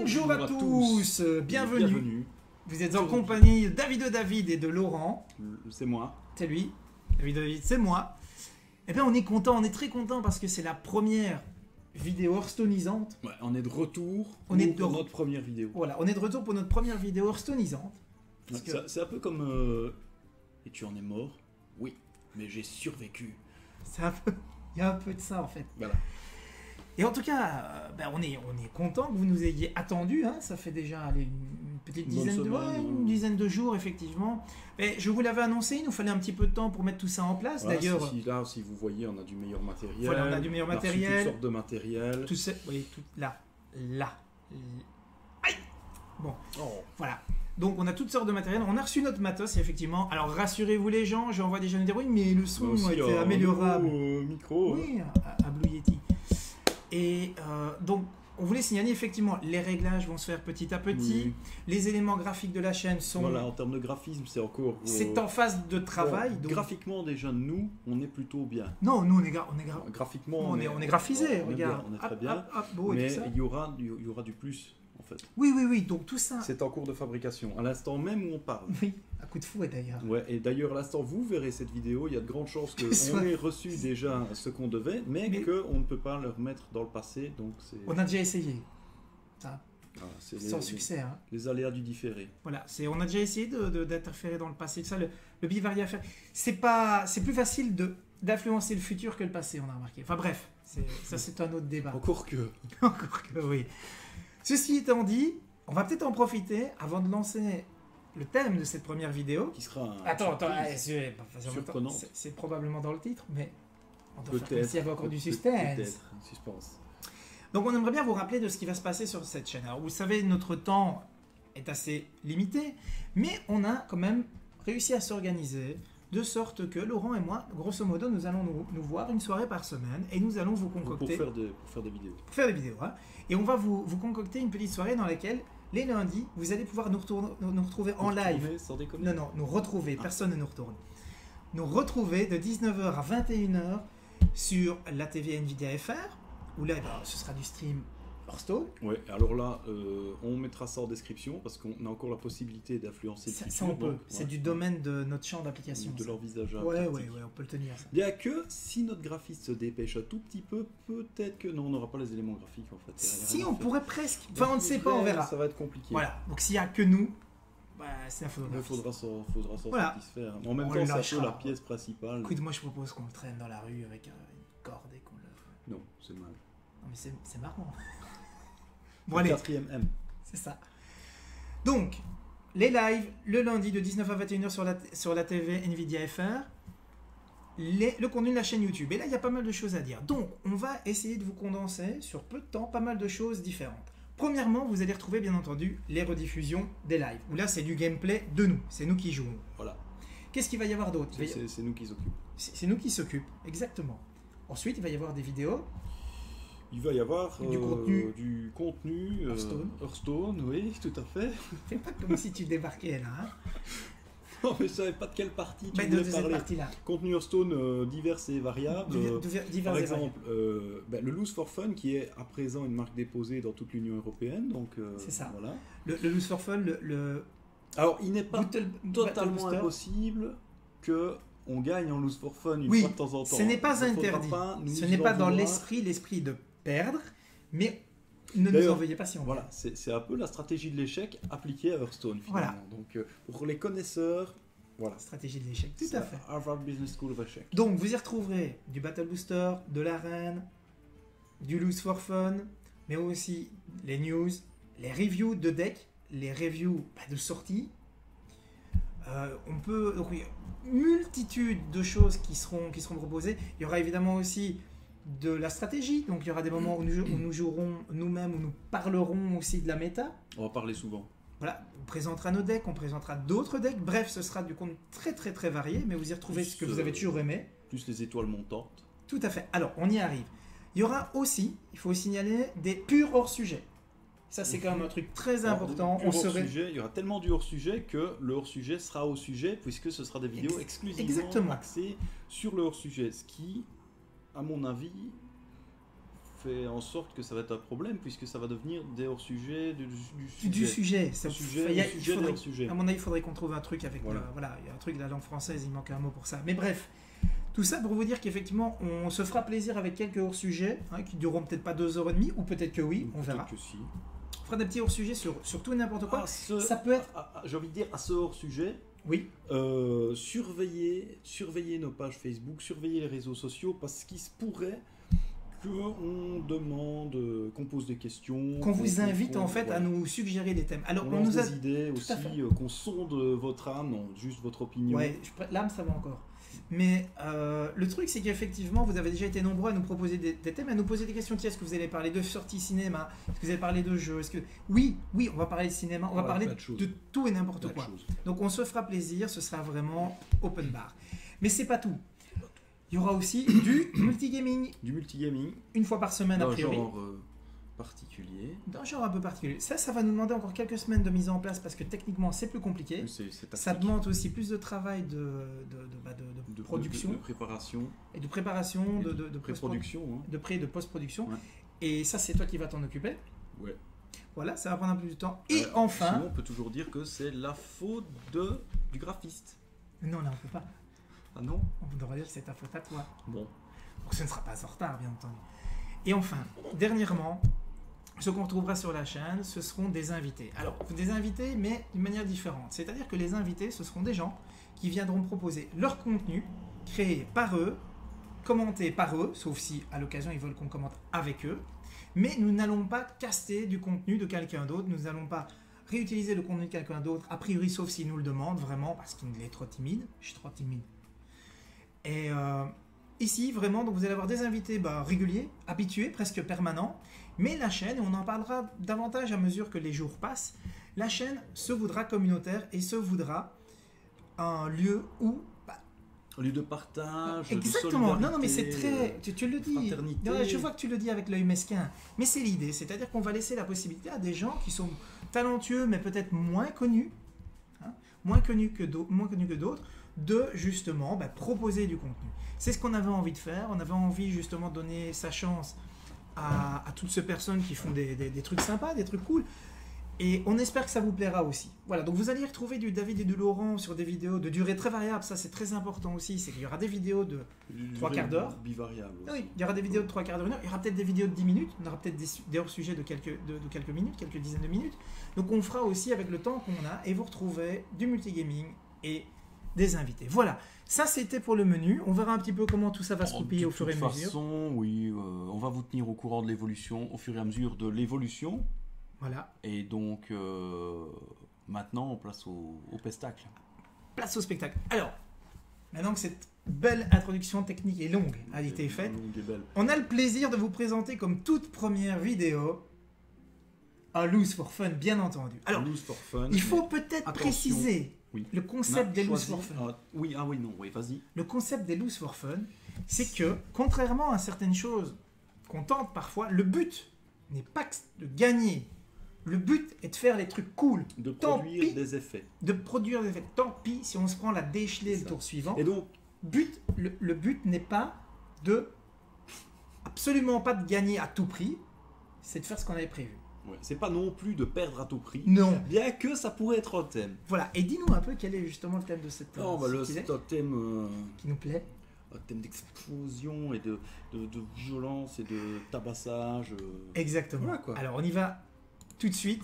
Bonjour à tous, bienvenue. Bienvenue. Vous êtes en compagnie de David et de Laurent. C'est moi. C'est lui. David, c'est moi. Eh bien, on est content, on est très content parce que c'est la première vidéo hearthstoneisante. Ouais, on est de retour On est pour de- notre première vidéo. Voilà, on est de retour pour notre première vidéo hearthstoneisante. Parce Ouais, que C'est un peu comme... Et tu en es mort? Oui, mais j'ai survécu. c'est un peu, il y a un peu de ça en fait. Voilà. Et en tout cas, on est content que vous nous ayez attendus. Hein. Ça fait déjà allez, une petite Une bonne dizaine de, semaine, ouais, ouais. une dizaine de jours, effectivement. Mais je vous l'avais annoncé, il nous fallait un petit peu de temps pour mettre tout ça en place. Voilà, D'ailleurs, là, si vous voyez, on a du meilleur matériel. Voilà, on a du meilleur On a reçu matériel. toutes sortes de matériel. tout ça, oui, tout là. Aïe. Bon, Oh. voilà. Donc on a toutes sortes de matériel. On a reçu notre matos, effectivement. Alors rassurez-vous les gens, j'envoie des gens dire oui, mais le son Aussi, était améliorable. micro. Oui, à Blue Yeti. Et donc, on voulait signaler effectivement, les réglages vont se faire petit à petit. Oui. Les éléments graphiques de la chaîne sont. Voilà, en termes de graphisme, c'est encore... C'est en phase de travail. bon, donc... graphiquement, déjà, nous, on est plutôt bien. Non, nous, on est Graphiquement, on est graphisé, on est regarde. bien, on est très Hop, bien. hop, hop, beau et Mais tout ça. il y aura du plus, en fait. Oui, donc tout ça. C'est en cours de fabrication, à l'instant même où on parle. Oui, à coup de fouet d'ailleurs. Ouais, et d'ailleurs, à l'instant, vous verrez cette vidéo, il y a de grandes chances Que qu'on soit- ait reçu déjà ce qu'on devait, mais qu'on ne peut pas le remettre dans le passé, donc c'est... On a déjà essayé. Ça, Voilà, c'est sans succès. Hein. les aléas du différé. Voilà, on a déjà essayé d'interférer dans le passé. Ça, le bivariat, c'est plus facile d'influencer le futur que le passé, on a remarqué. Enfin bref, ça c'est un autre débat. Encore que... Encore que oui. Ceci étant dit, on va peut-être en profiter avant de lancer le thème de cette première vidéo. Qui sera un Attends, surprise. Surprenant. c'est probablement dans le titre, mais on doit faire comme Peut-être. s'il y avait encore du Peut-être, suspense. un suspense. Donc on aimerait bien vous rappeler de ce qui va se passer sur cette chaîne. Alors vous savez, notre temps est assez limité, mais on a quand même réussi à s'organiser de sorte que Laurent et moi, grosso modo, nous allons nous voir une soirée par semaine et nous allons vous Pour concocter faire des vidéos. pour faire des vidéos. Hein. Et on va vous concocter une petite soirée dans laquelle les lundis, vous allez pouvoir nous retrouver en live. Retourner, sans déconner. Non, nous retrouver, personne ne nous retourne. Nous retrouver de 19h à 21h sur la TV Nvidia FR, où là, ce sera du stream Hearthstone. Ouais, alors là, on mettra ça en description parce qu'on a encore la possibilité d'influencer le Ça, futur. on peut. donc, C'est ouais, du domaine de notre champ d'application. de ça. l'envisageable. Ouais, tactique. on peut le tenir. Ça. Bien que si notre graphiste se dépêche un tout petit peu, peut-être que non, on n'aura pas les éléments graphiques en fait. Il y a Si, rien à on faire. pourrait presque. Enfin, on ne sait pas, on verra. Ça va être compliqué. Voilà. Donc, s'il n'y a que nous, c'est un Il photographe. faudra s'en Voilà. satisfaire. En même On temps, le c'est un peu lâchera. la pièce principale. Écoute, moi, je propose qu'on le traîne dans la rue avec une corde et qu'on le. Non, c'est mal. Non, mais c'est marrant. Bon, Le allez. 4e M. C'est ça. Donc, les lives, le lundi de 19 à 21h sur la TV Nvidia FR, le contenu de la chaîne YouTube. Et là, il y a pas mal de choses à dire. Donc, on va essayer de vous condenser sur peu de temps pas mal de choses différentes. Premièrement, vous allez retrouver, bien entendu, les rediffusions des lives. Où là, c'est du gameplay de nous. C'est nous qui jouons. Voilà. Qu'est-ce qu'il va y avoir d'autre C'est nous qui s'occupent. C'est nous qui s'occupent, exactement. Ensuite, il va y avoir des vidéos. Il va y avoir Du contenu. Hearthstone. Hearthstone, oui, tout à fait. Fais pas comme si tu débarquais là. Hein. Non, mais je savais pas de quelle partie tu Mais voulais de cette parler. partie-là. Contenu Hearthstone divers et variables. Divers Par et exemple, le Loose for Fun, qui est à présent une marque déposée dans toute l'Union Européenne. Donc, C'est ça. Voilà. Le Loose for Fun, Alors, il n'est pas Battle totalement Booster. impossible que on gagne en Loose for Fun une Oui, fois de temps en temps. ce n'est pas Il ne faudra interdit. pas nous Ce n'est pas en dans vouloir. l'esprit de perdre, mais ne nous D'ailleurs, en veuillez pas si on Voilà, c'est un peu la stratégie de l'échec appliquée à Hearthstone finalement. Voilà. Donc pour les connaisseurs, voilà. Stratégie de l'échec, tout C'est à fait. Harvard Business School of Échec. Donc vous y retrouverez du Battle Booster, de l'arène, du Loose for Fun, mais aussi les news, les reviews de decks, les reviews de sorties. On peut donc, oui, multitude de choses qui seront proposées. Il y aura évidemment aussi de la stratégie, donc il y aura des moments où nous jouerons nous-mêmes, où nous parlerons aussi de la méta. On va parler souvent. Voilà, on présentera nos decks, on présentera d'autres decks. Bref, ce sera du contenu très très très varié, mais vous y retrouvez ce que vous avez toujours aimé. Plus les étoiles montantes. Tout à fait. Alors, on y arrive. Il y aura aussi, il faut signaler, des purs hors-sujet. Ça, c'est quand même un truc très important. Alors, il y aura tellement du hors-sujet que le hors-sujet sera au sujet, puisque ce sera des vidéos exclusivement Exactement. axées sur le hors-sujet. Ce qui, à mon avis, fait en sorte que ça va être un problème puisque ça va devenir des hors-sujets du Du sujet. sujet. Ça, Sujet, il y a- le il sujet des faudrait- hors-sujets. À mon avis, il faudrait qu'on trouve un truc avec... Voilà. Voilà, il y a un truc de la langue française, il manque un mot pour ça. Mais bref, tout ça pour vous dire qu'effectivement, on se fera plaisir avec quelques hors-sujets, hein, qui dureront peut-être pas 2h30, ou peut-être que oui, on Peut-être verra. que si. On fera des petits hors-sujets sur tout et n'importe quoi. Ça peut être... J'ai envie de dire, à ce hors-sujet, Oui, surveillez nos pages Facebook, surveillez les réseaux sociaux, parce qu'il se pourrait qu'on demande, qu'on pose des questions. qu'on vous invite qu'on- en fait à voilà. nous suggérer des thèmes. Alors, On on lance nous a... des idées Tout aussi, à fait. qu'on sonde votre âme, non, juste votre opinion. Ouais, l'âme, ça va encore. Mais le truc, c'est qu'effectivement, vous avez déjà été nombreux à nous proposer des thèmes, à nous poser des questions. Tiens, est-ce que vous allez parler de sorties cinéma? Est-ce que vous allez parler de jeux? Est-ce que... Oui, on va parler de cinéma, on va Ouais, parler plein de choses. de tout et n'importe Plein de quoi. choses. Donc on se fera plaisir, ce sera vraiment open bar. Mais c'est pas tout. Il y aura aussi du multigaming, Du multigaming, une fois par semaine a d'un priori. genre particulier. D'un genre un peu particulier. Ça va nous demander encore quelques semaines de mise en place parce que techniquement c'est plus compliqué. C'est Ça tactique. demande aussi plus de travail de production de préparation, et de préparation, de pré-production. Hein. de pré et de post-production. Ouais. Et ça, c'est toi qui vas t'en occuper. Ouais. Voilà, ça va prendre un peu de temps. Et enfin... Sinon, on peut toujours dire que c'est la faute du graphiste. Non, là, on peut pas. Ah non? On devrait dire que c'est ta faute à toi. Bon. Donc ce ne sera pas en retard, bien entendu. Et enfin, dernièrement, ce qu'on retrouvera sur la chaîne, ce seront des invités. Alors, des invités, mais d'une manière différente. C'est-à-dire que les invités, ce seront des gens qui viendront proposer leur contenu, créé par eux, commenté par eux, sauf si à l'occasion ils veulent qu'on commente avec eux. Mais nous n'allons pas caster du contenu de quelqu'un d'autre, nous n'allons pas réutiliser le contenu de quelqu'un d'autre, a priori, sauf s'il nous le demande vraiment, parce qu'il est trop timide. Je suis trop timide. Et ici, vraiment, donc vous allez avoir des invités réguliers, habitués, presque permanents. Mais la chaîne, et on en parlera davantage à mesure que les jours passent, la chaîne se voudra communautaire et se voudra un lieu où... Au lieu de partage, Exactement, de non mais c'est solidarité, très... Tu le dis, fraternité. non, je vois que tu le dis avec l'œil mesquin, mais c'est l'idée, c'est-à-dire qu'on va laisser la possibilité à des gens qui sont talentueux mais peut-être moins connus, hein, moins connus que d'autres, de justement proposer du contenu. C'est ce qu'on avait envie de faire, on avait envie justement de donner sa chance à toutes ces personnes qui font des trucs sympas, des trucs cool, et on espère que ça vous plaira aussi. Voilà, donc vous allez y retrouver du David et du Laurent sur des vidéos de durée très variable, ça c'est très important aussi, c'est qu'il y aura des vidéos de trois quarts d'heure. Bivariable. Oui, il y aura des vidéos de 3 quarts d'heure, 1 heure, il y aura peut-être des vidéos de 10 minutes, on aura peut-être des hors-sujets de quelques minutes, quelques dizaines de minutes. Donc on fera aussi avec le temps qu'on a, et vous retrouvez du multigaming et des invités. Voilà, ça c'était pour le menu, on verra un petit peu comment tout ça va se goupiller au fur et à mesure. De toute façon, oui, on va vous tenir au courant de l'évolution, au fur et à mesure de l'évolution. Voilà. Et donc, maintenant, on place au pestacle. Place au spectacle. Alors, maintenant que cette belle introduction technique et longue a été faite, Longue et belle. on a le plaisir de vous présenter comme toute première vidéo un Loose for Fun, bien entendu. Alors, Loose for fun. il faut peut-être attention. préciser Oui. le concept des Loose choisi- for Fun. oui, vas-y. Le concept des Loose for Fun, c'est que, contrairement à certaines choses qu'on tente parfois, le but n'est pas de gagner. Le but est de faire les trucs cool, De Tant produire pis. des effets. de produire des effets. Tant pis si on se prend la déchelée le Ça. tour suivant. Et donc, Le but n'est pas absolument pas de gagner à tout prix, c'est de faire ce qu'on avait prévu. ouais, c'est pas non plus de perdre à tout prix, Non. bien que ça pourrait être un thème. Voilà. Et dis-nous un peu quel est justement le thème de cette Non, c'est un thème, qui nous plaît. un thème d'explosion et de violence et de tabassage. Exactement. Voilà, quoi. Alors on y va tout de suite.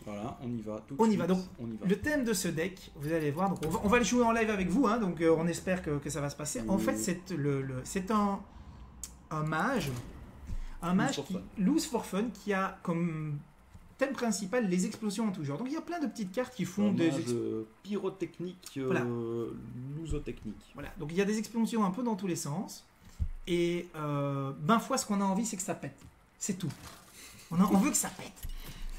Voilà, on y va. Tout de On y suite, va, donc, on y va. Le thème de ce deck, vous allez voir, donc on va le jouer en live avec vous, hein, donc on espère que ça va se passer. En Oui. fait, c'est un mage, for fun. Loose for Fun, qui a comme thème principal les explosions en tout genre. Donc il y a plein de petites cartes qui font des pyrotechnique, Voilà. lusotechnique. Voilà, donc il y a des explosions un peu dans tous les sens. Et fois ce qu'on a envie, c'est que ça pète. C'est tout. On veut que ça pète.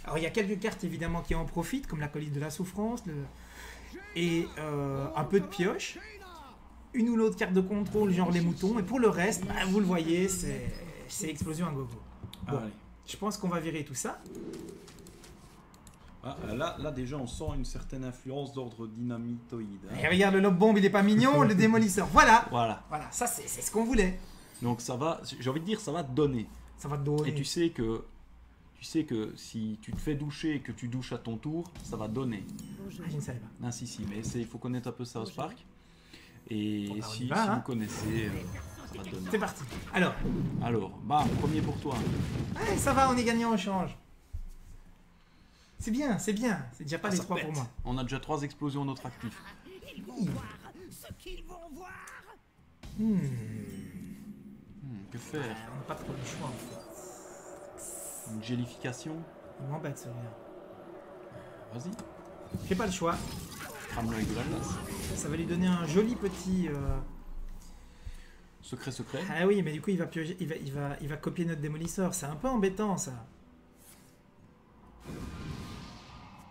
Alors il y a quelques cartes évidemment qui en profitent, comme la colite de la souffrance, et un peu de pioche. Une ou l'autre carte de contrôle, genre les moutons. Et pour le reste, vous le voyez, c'est explosion à gogo. Bon, Allez. je pense qu'on va virer tout ça. Ah, là, déjà, on sent une certaine influence d'ordre dynamitoïde. hein. Et regarde, le lobe-bombe, il est pas mignon, le démolisseur. Voilà, Voilà. voilà, ça c'est ce qu'on voulait. Donc ça va, j'ai envie de dire, ça va donner. Ça va te donner. Et tu sais que si tu te fais doucher et que tu douches à ton tour, ça va donner. Ah, je ne savais pas. Ah, si, mais il faut connaître un peu South Park. Et Bon, bah, on y si va, hein. vous connaissez, ça va donner. C'est parti. Alors, Bam, premier pour toi. ouais, ça va, on est gagnant au change. C'est bien, c'est bien. C'est déjà pas les Ça 3 pour pète. moi. On a déjà 3 explosions à notre actif. Oui. Hmm. Que faire? On n'a pas trop le choix en fait. Une gélification? Il m'embête celui-là. Vas-y, J'ai pas le choix. crame-le avec de la glace. Ça va lui donner un joli petit. Secret. Ah oui, mais du coup il va piocher, il va copier notre démolisseur. C'est un peu embêtant ça.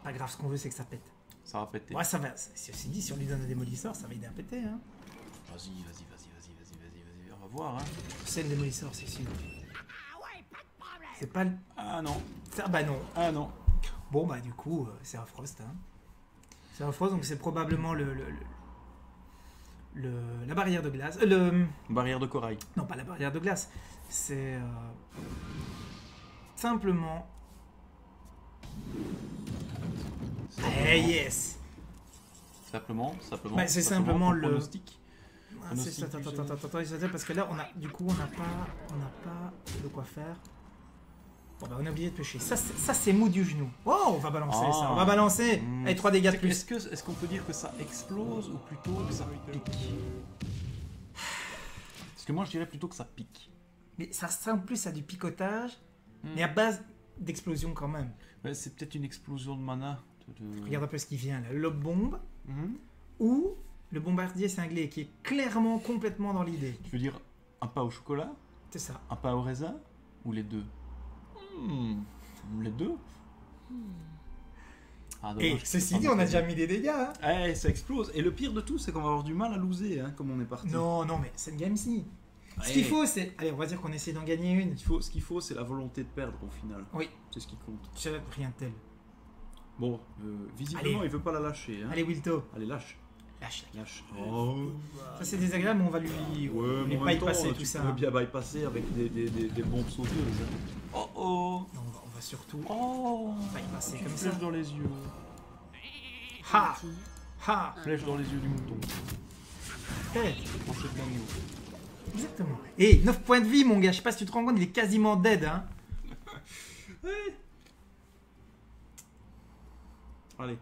Pas grave, ce qu'on veut c'est que ça pète. Ça va péter. Ouais, ça va. Ceci dit, si on lui donne un démolisseur, ça va aider à péter. Hein. Vas-y. On va voir, hein. C'est le démolisseur, c'est sûr. C'est pas le. Ah non. Ça, bah non. Ah non. Bon bah du coup, c'est un Frost. Hein. C'est un Frost, donc c'est probablement la barrière de glace. Barrière de corail. Non, pas la barrière de glace. C'est simplement. Eh yes. Simplement. Bah, c'est simplement ton le- pronostic. Ah, c'est ça, attends, parce que là, du coup, on n'a pas de quoi faire. Bon, bah, on a oublié de pêcher. Ça, c'est mou du genou. Oh, on va balancer Ah. ça. On va balancer. Allez, 3 dégâts de plus. Est-ce qu'on peut dire que ça explose ou plutôt que ça pique? Parce que moi, je dirais plutôt que ça pique. Mais ça ressemble plus à du picotage, mais à base d'explosion quand même. Ouais, c'est peut-être une explosion de mana. Regarde un peu ce qui vient là. Le lobe-bombe Mhm. ou le bombardier cinglé qui est clairement complètement dans l'idée. Tu veux dire un pain au chocolat, C'est ça. un pain au raisin ou les deux? Les deux. Ah, Et dommage que ceci c'est dit, pas on a ma déjà mis des dégâts. Hein. Eh, ça explose. Et le pire de tout, c'est qu'on va avoir du mal à loser, hein, comme on est parti. Non, mais c'est une game si. Ce Ouais. qu'il faut, c'est. Allez, on va dire qu'on essaie d'en gagner une. Ce qu'il faut, c'est la volonté de perdre au final. Oui. C'est ce qui compte. Je rien de tel. Bon, visiblement, Allez. il veut pas la lâcher. Hein. Allez, Wilto, Allez, lâche. lâche. Lâche. Oh. Ça, c'est désagréable, mais on va lui. Ouais, mais les en même temps, bypasser tout tu ça. pourrais bien bypasser avec des bombes sauteuses. Hein. Oh. Non, on va surtout Oh. bypasser Tu comme ça. flèches dans les yeux. Ha Ha Flèche dans les yeux du mouton. Pète. Tranchée de l'agneau. Exactement. Et 9 points de vie, mon gars. Je sais pas si tu te rends compte, il est quasiment dead. Hein. Allez.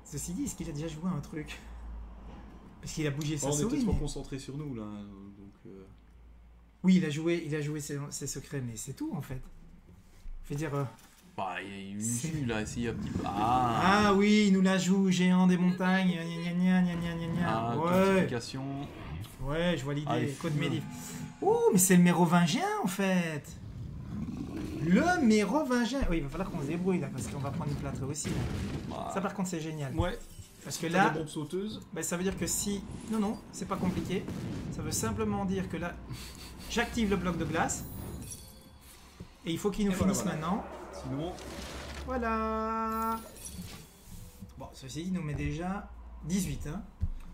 Ceci dit, est-ce qu'il a déjà joué à un truc? Parce qu'il a bougé sa On était souris. trop mais- concentrés sur nous là. Donc, Oui, il a joué ses secrets, mais c'est tout en fait. Je veux dire. bah, il y a eu C'est- une là, ici, un petit peu. Ah oui, il nous la joue, géant des montagnes. Gna gna gna gna gna gna gna. Ouais, Codification. ouais, je vois Ah, il l'idée. est Code fou, Médif. Oh, mais c'est le mérovingien en fait. Le mérovingien. Oui, il va falloir qu'on se débrouille là, parce qu'on va prendre une plâtre aussi. Là. Bah, Ça, par contre, c'est génial. ouais. Parce que T'as là, des bombes sauteuses. bah, ça veut dire que si. Non, c'est pas compliqué. Ça veut simplement dire que là, j'active le bloc de glace. Et il faut qu'il nous Et voilà, finisse voilà. maintenant. Sinon, Voilà. Bon, ceci dit, il nous met déjà 18. Hein.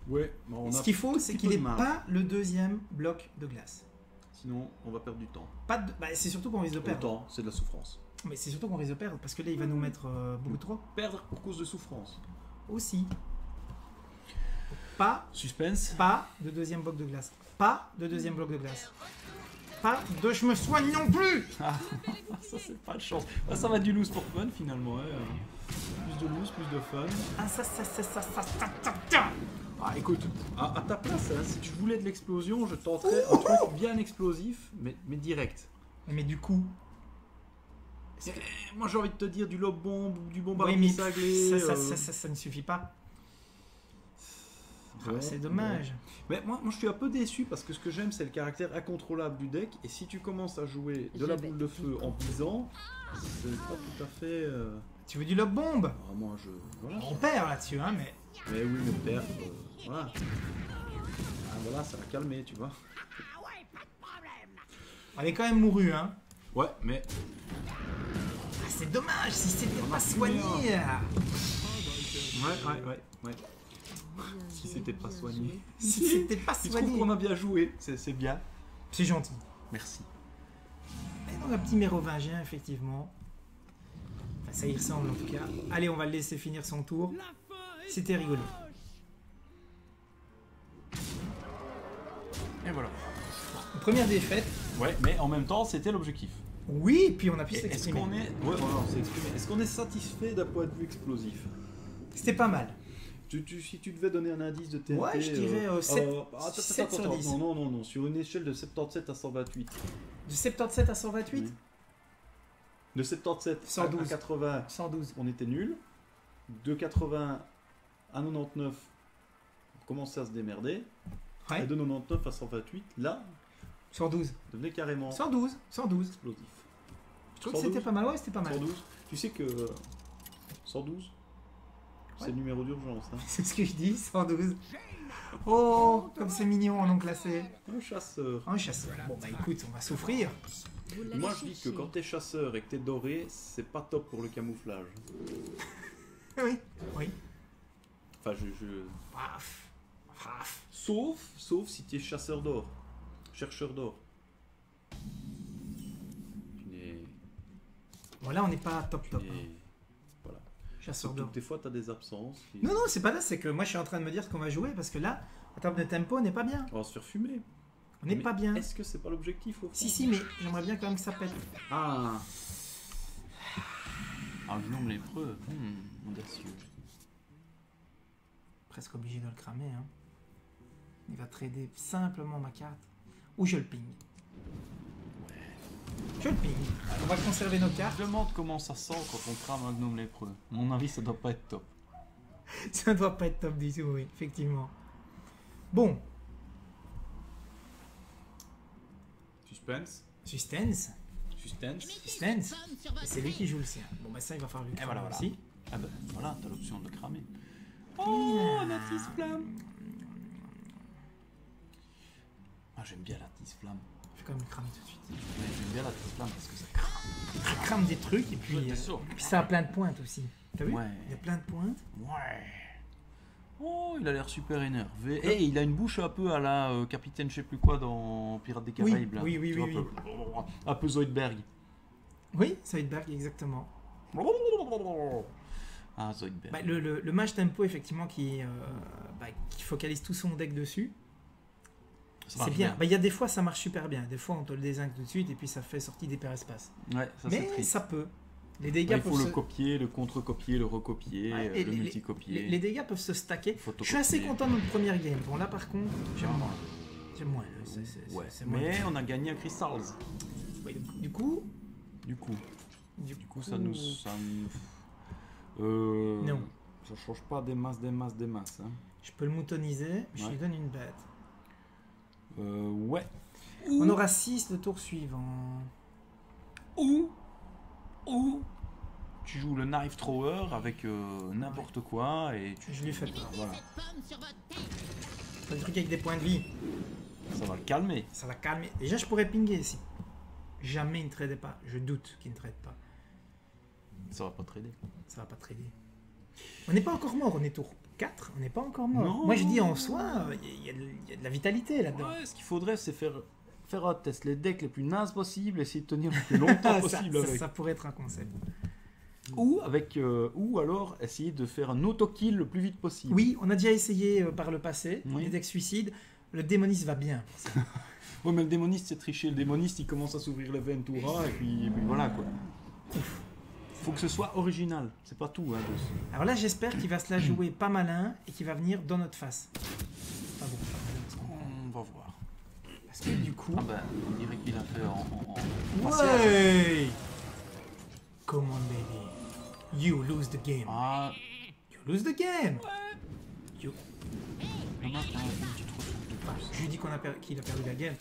ouais. Bah, on Ce a qu'il faut, tout c'est petit qu'il peu n'ait de marge. pas le deuxième bloc de glace. Sinon, on va perdre du temps. Pas de... bah, c'est surtout qu'on risque de Le perdre. temps, c'est de la souffrance. Mais c'est surtout qu'on risque de perdre parce que là, il va nous mettre beaucoup trop. Perdre pour cause de souffrance. Aussi. Pas Suspense. de deuxième bloc de glace. Pas de deuxième bloc de glace. Pas de je me soigne non plus. Ça, c'est pas de chance. Ah, ça va être du loose pour fun finalement. Ouais. Plus de loose, plus de fun. Ah, ça. Ah, écoute, à ta place, hein, si tu voulais de l'explosion, je tenterais un truc bien explosif, mais direct. Mais du coup. Moi, j'ai envie de te dire du lobe bombe ou du Oui, bombardier mais cinglé. ça ne suffit pas. Ouais, C'est dommage. Mais moi, je suis un peu déçu parce que ce que j'aime, c'est le caractère incontrôlable du deck. Et si tu commences à jouer de la boule de feu en visant, c'est pas tout à fait. Tu veux du lobe bombe? Ah, moi, voilà. On perd là-dessus, hein, mais. Mais oui, mais perdre, voilà. Ah, voilà, ça va calmer, tu vois. Elle est quand même mourue, hein. Ouais, mais Ah, c'est dommage si c'était On a pas plus soigné. ouais. Si c'était pas soigné. Si c'était pas Tu trouves qu'on soigné. a bien joué, c'est bien. C'est gentil. Merci. Un petit mérovingien, effectivement. Enfin, ça y ressemble en tout cas. Allez, on va le laisser finir son tour. C'était rigolo. Et voilà. Première défaite. Ouais, mais en même temps, c'était l'objectif. Oui, puis on a pu Est-ce s'exprimer. qu'on est... Ouais, voilà, on s'est exprimé. Est-ce qu'on est satisfait d'un point de vue explosif? C'était pas mal. Si tu devais donner un indice de TNT... Ouais, je dirais 7 attends, sur 10. non, sur une échelle de 77 à 128. De 77 à 128 Oui. De 77 112. à 80, 112. on était nul. De 80 à 99, on commençait à se démerder. Ouais. Et de 99 à 128, là, 112. devenait carrément 112. 112. explosif. Je trouve que 112. c'était pas mal. Ouais, c'était pas mal. 112. Tu sais que 112, c'est Ouais. le numéro d'urgence. Hein. C'est ce que je dis, 112. Oh, comme c'est mignon en nom classé. Un chasseur. Un chasseur. Bon, bah écoute, on va souffrir. Moi, je dis que quand t'es chasseur et que t'es doré, c'est pas top pour le camouflage. Oui. Oui. Enfin, Paf. Paf. Sauf si t'es chasseur d'or. Chercheur d'or. Tu n'es... Bon, là, on n'est pas top top. hein. Voilà. Chasseur Surtout d'or. que des fois, t'as des absences. Non, non, c'est pas là, c'est que moi je suis en train de me dire ce qu'on va jouer parce que là, en termes de tempo, on n'est pas bien. On va se faire fumer. On n'est Mais pas bien. Est-ce que c'est pas l'objectif au fond? Si, mais j'aimerais bien quand même que ça pète. Ah. Un gnome lépreux. Audacieux. Presque obligé de le cramer. Hein. Il va trader simplement ma carte. Ou je le ping. Je le ping. On va conserver nos Je cartes. me demande comment ça sent quand on crame un gnome lépreux. À mon avis, ça doit pas être top. Ça ne doit pas être top du tout, oui, effectivement. Bon, Suspense. Suspense. Suspense. Et c'est lui qui joue le sien. Bon, bah ça, il va falloir lui cramer voilà. aussi. Ah ben voilà, t'as l'option de cramer. Oh, la tisse flamme. Ah, j'aime bien la tisse flamme. Je vais quand même le cramer tout de suite. Ouais, j'aime bien la tisse flamme parce que ça crame. Ça crame des trucs et puis, T'es sûr puis ça a plein de pointes aussi. T'as vu? Ouais. Il y a plein de pointes. Ouais. Oh, il a l'air super énervé. Et il a une bouche un peu à la capitaine je sais plus quoi dans Pirates des Caraïbes. là. oui, Tu vois, un peu Zoidberg. Oui, Zoidberg, exactement. Ah, Zoidberg. Bah, le match tempo, effectivement, qui focalise tout son deck dessus, Ça c'est marche bien. Bah, il y a des fois, ça marche super bien. Des fois, on te le désingue tout de suite et puis ça fait sortie d'hyperespace. Ouais, ça c'est Mais triste. ça peut. Les dégâts Ouais, il faut peuvent le se... copier, le contre-copier, le recopier, Ouais, et le multicopier. les dégâts peuvent se stacker. Photocopier. Je suis assez content de notre première game. Bon, là, par contre, j'aime Ah. moins. J'aime moins. Ouais. C'est moins Mais bien. on a gagné un Crystals. Ouais, du coup, Du coup, ça nous. Non. Ça change pas des masses. Hein. je peux le moutoniser. Je Ouais. lui donne une bête. Ouais. On aura 6 le tour suivant. Ou tu joues le knife thrower avec n'importe quoi et tu. Je lui fais peur. Voilà. Le truc avec des points de vie. Ça va le calmer. Ça va calmer. Déjà, je pourrais pinguer si jamais il ne tradait pas. Je doute qu'il ne trade pas. Ça va pas trader. Ça va pas trader. On n'est pas encore mort. On est tour 4. On n'est pas encore mort. Non. Moi, je dis en soi, il y a de la vitalité là-dedans. Ouais, ce qu'il faudrait, c'est faire un test, les decks les plus nazes possibles, essayer de tenir le plus longtemps possible avec. Ça pourrait être un concept. Ou alors essayer de faire un auto-kill le plus vite possible. Oui, on a déjà essayé par le passé. Oui. Les decks suicides. Le démoniste va bien. Ouais, mais le démoniste c'est tricher. Le démoniste il commence à s'ouvrir les Ventura et puis voilà quoi. Faut que ce soit original, c'est pas tout. Hein, Alors là, j'espère qu'il va se la jouer pas malin et qu'il va venir dans notre face. Pas bon. On va voir. Parce que du coup... Ah ben, on dirait qu'il a fait en Ouais! Come on, baby. You lose the game. Ah, You lose the game. You... on a un petit ressource de plus. Je lui dis qu'il a perdu la game.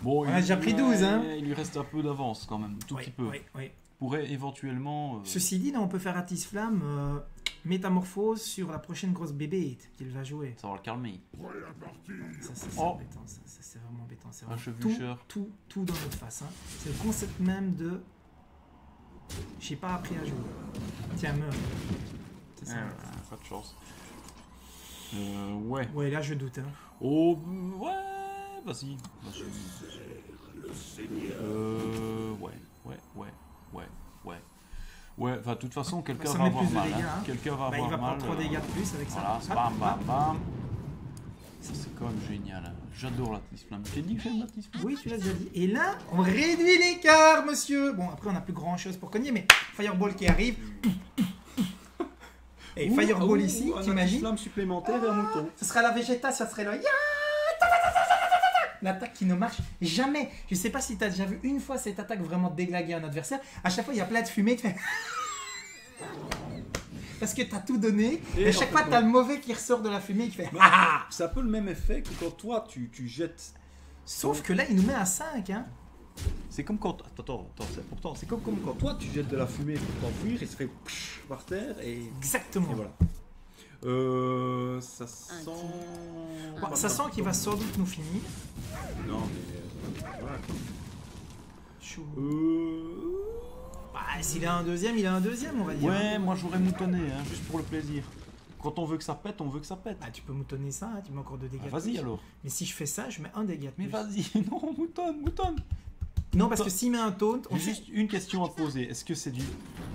Bon, On a déjà pris 12, hein. Il lui reste un peu d'avance quand même, tout petit peu. Oui. Pourrait éventuellement. Ceci dit, là, on peut faire Atis Flamme métamorphose sur la prochaine grosse bébête qu'il va jouer. Ça va le calmer. Ça, c'est Oh. embêtant. Ça, c'est vraiment embêtant. C'est Un vraiment chevaucheur. tout dans notre face. Hein. C'est le concept même de... J'ai pas appris à jouer. Tiens, meurs. C'est ça. Pas de chance. Ouais. Ouais, là, je doute. Hein. Oh, ouais, vas-y. Ouais, enfin, de toute façon, quelqu'un Ça va met avoir plus de mal. dégâts, Hein. hein. Quelqu'un va Bah, il avoir va mal. prendre 3 dégâts de plus avec ça. Voilà, Hop, bam, bam, hop. bam. Ça, c'est quand même génial. Hein. J'adore la Tisflamme. J'ai dit que j'aime la Tisflamme. Oui, tu l'as déjà dit. Et là, on réduit l'écart, monsieur. Bon, après, on n'a plus grand chose pour cogner, mais Fireball qui arrive. Et Fireball ici, t'imagines? Flamme supplémentaire et un mouton. Ce sera la Vegeta, ça serait le l'attaque qui ne marche jamais. Je sais pas si tu as déjà vu une fois cette attaque vraiment déglaguer un adversaire. À chaque fois, il y a plein de fumée. Tu fais... Parce que tu as tout donné. Et à chaque fois, tu as le mauvais qui ressort de la fumée qui fait... C'est un peu le même effet que quand toi, tu jettes... Sauf que là, il nous met à 5. Hein. C'est comme quand... Attends, c'est comme quand toi, tu jettes de la fumée pour t'enfuir, il se fait par terre et... Exactement. Et voilà. Ça sent... Bon, ça sent qu'il va sans doute nous finir. Non, mais... voilà. Chou. Bah, s'il a un deuxième, il a un deuxième, on va dire. Ouais, moi j'aurais moutonné, hein, juste pour le plaisir. Quand on veut que ça pète, on veut que ça pète. Bah, tu peux moutonner ça, hein, tu mets encore 2 dégâts. Vas-y plus. alors. Mais si je fais ça, je mets un dégât. de Mais plus. vas-y, non, moutonne. Non, parce que s'il met un taunt, on J'ai fait... juste une question à te poser. Est-ce que c'est du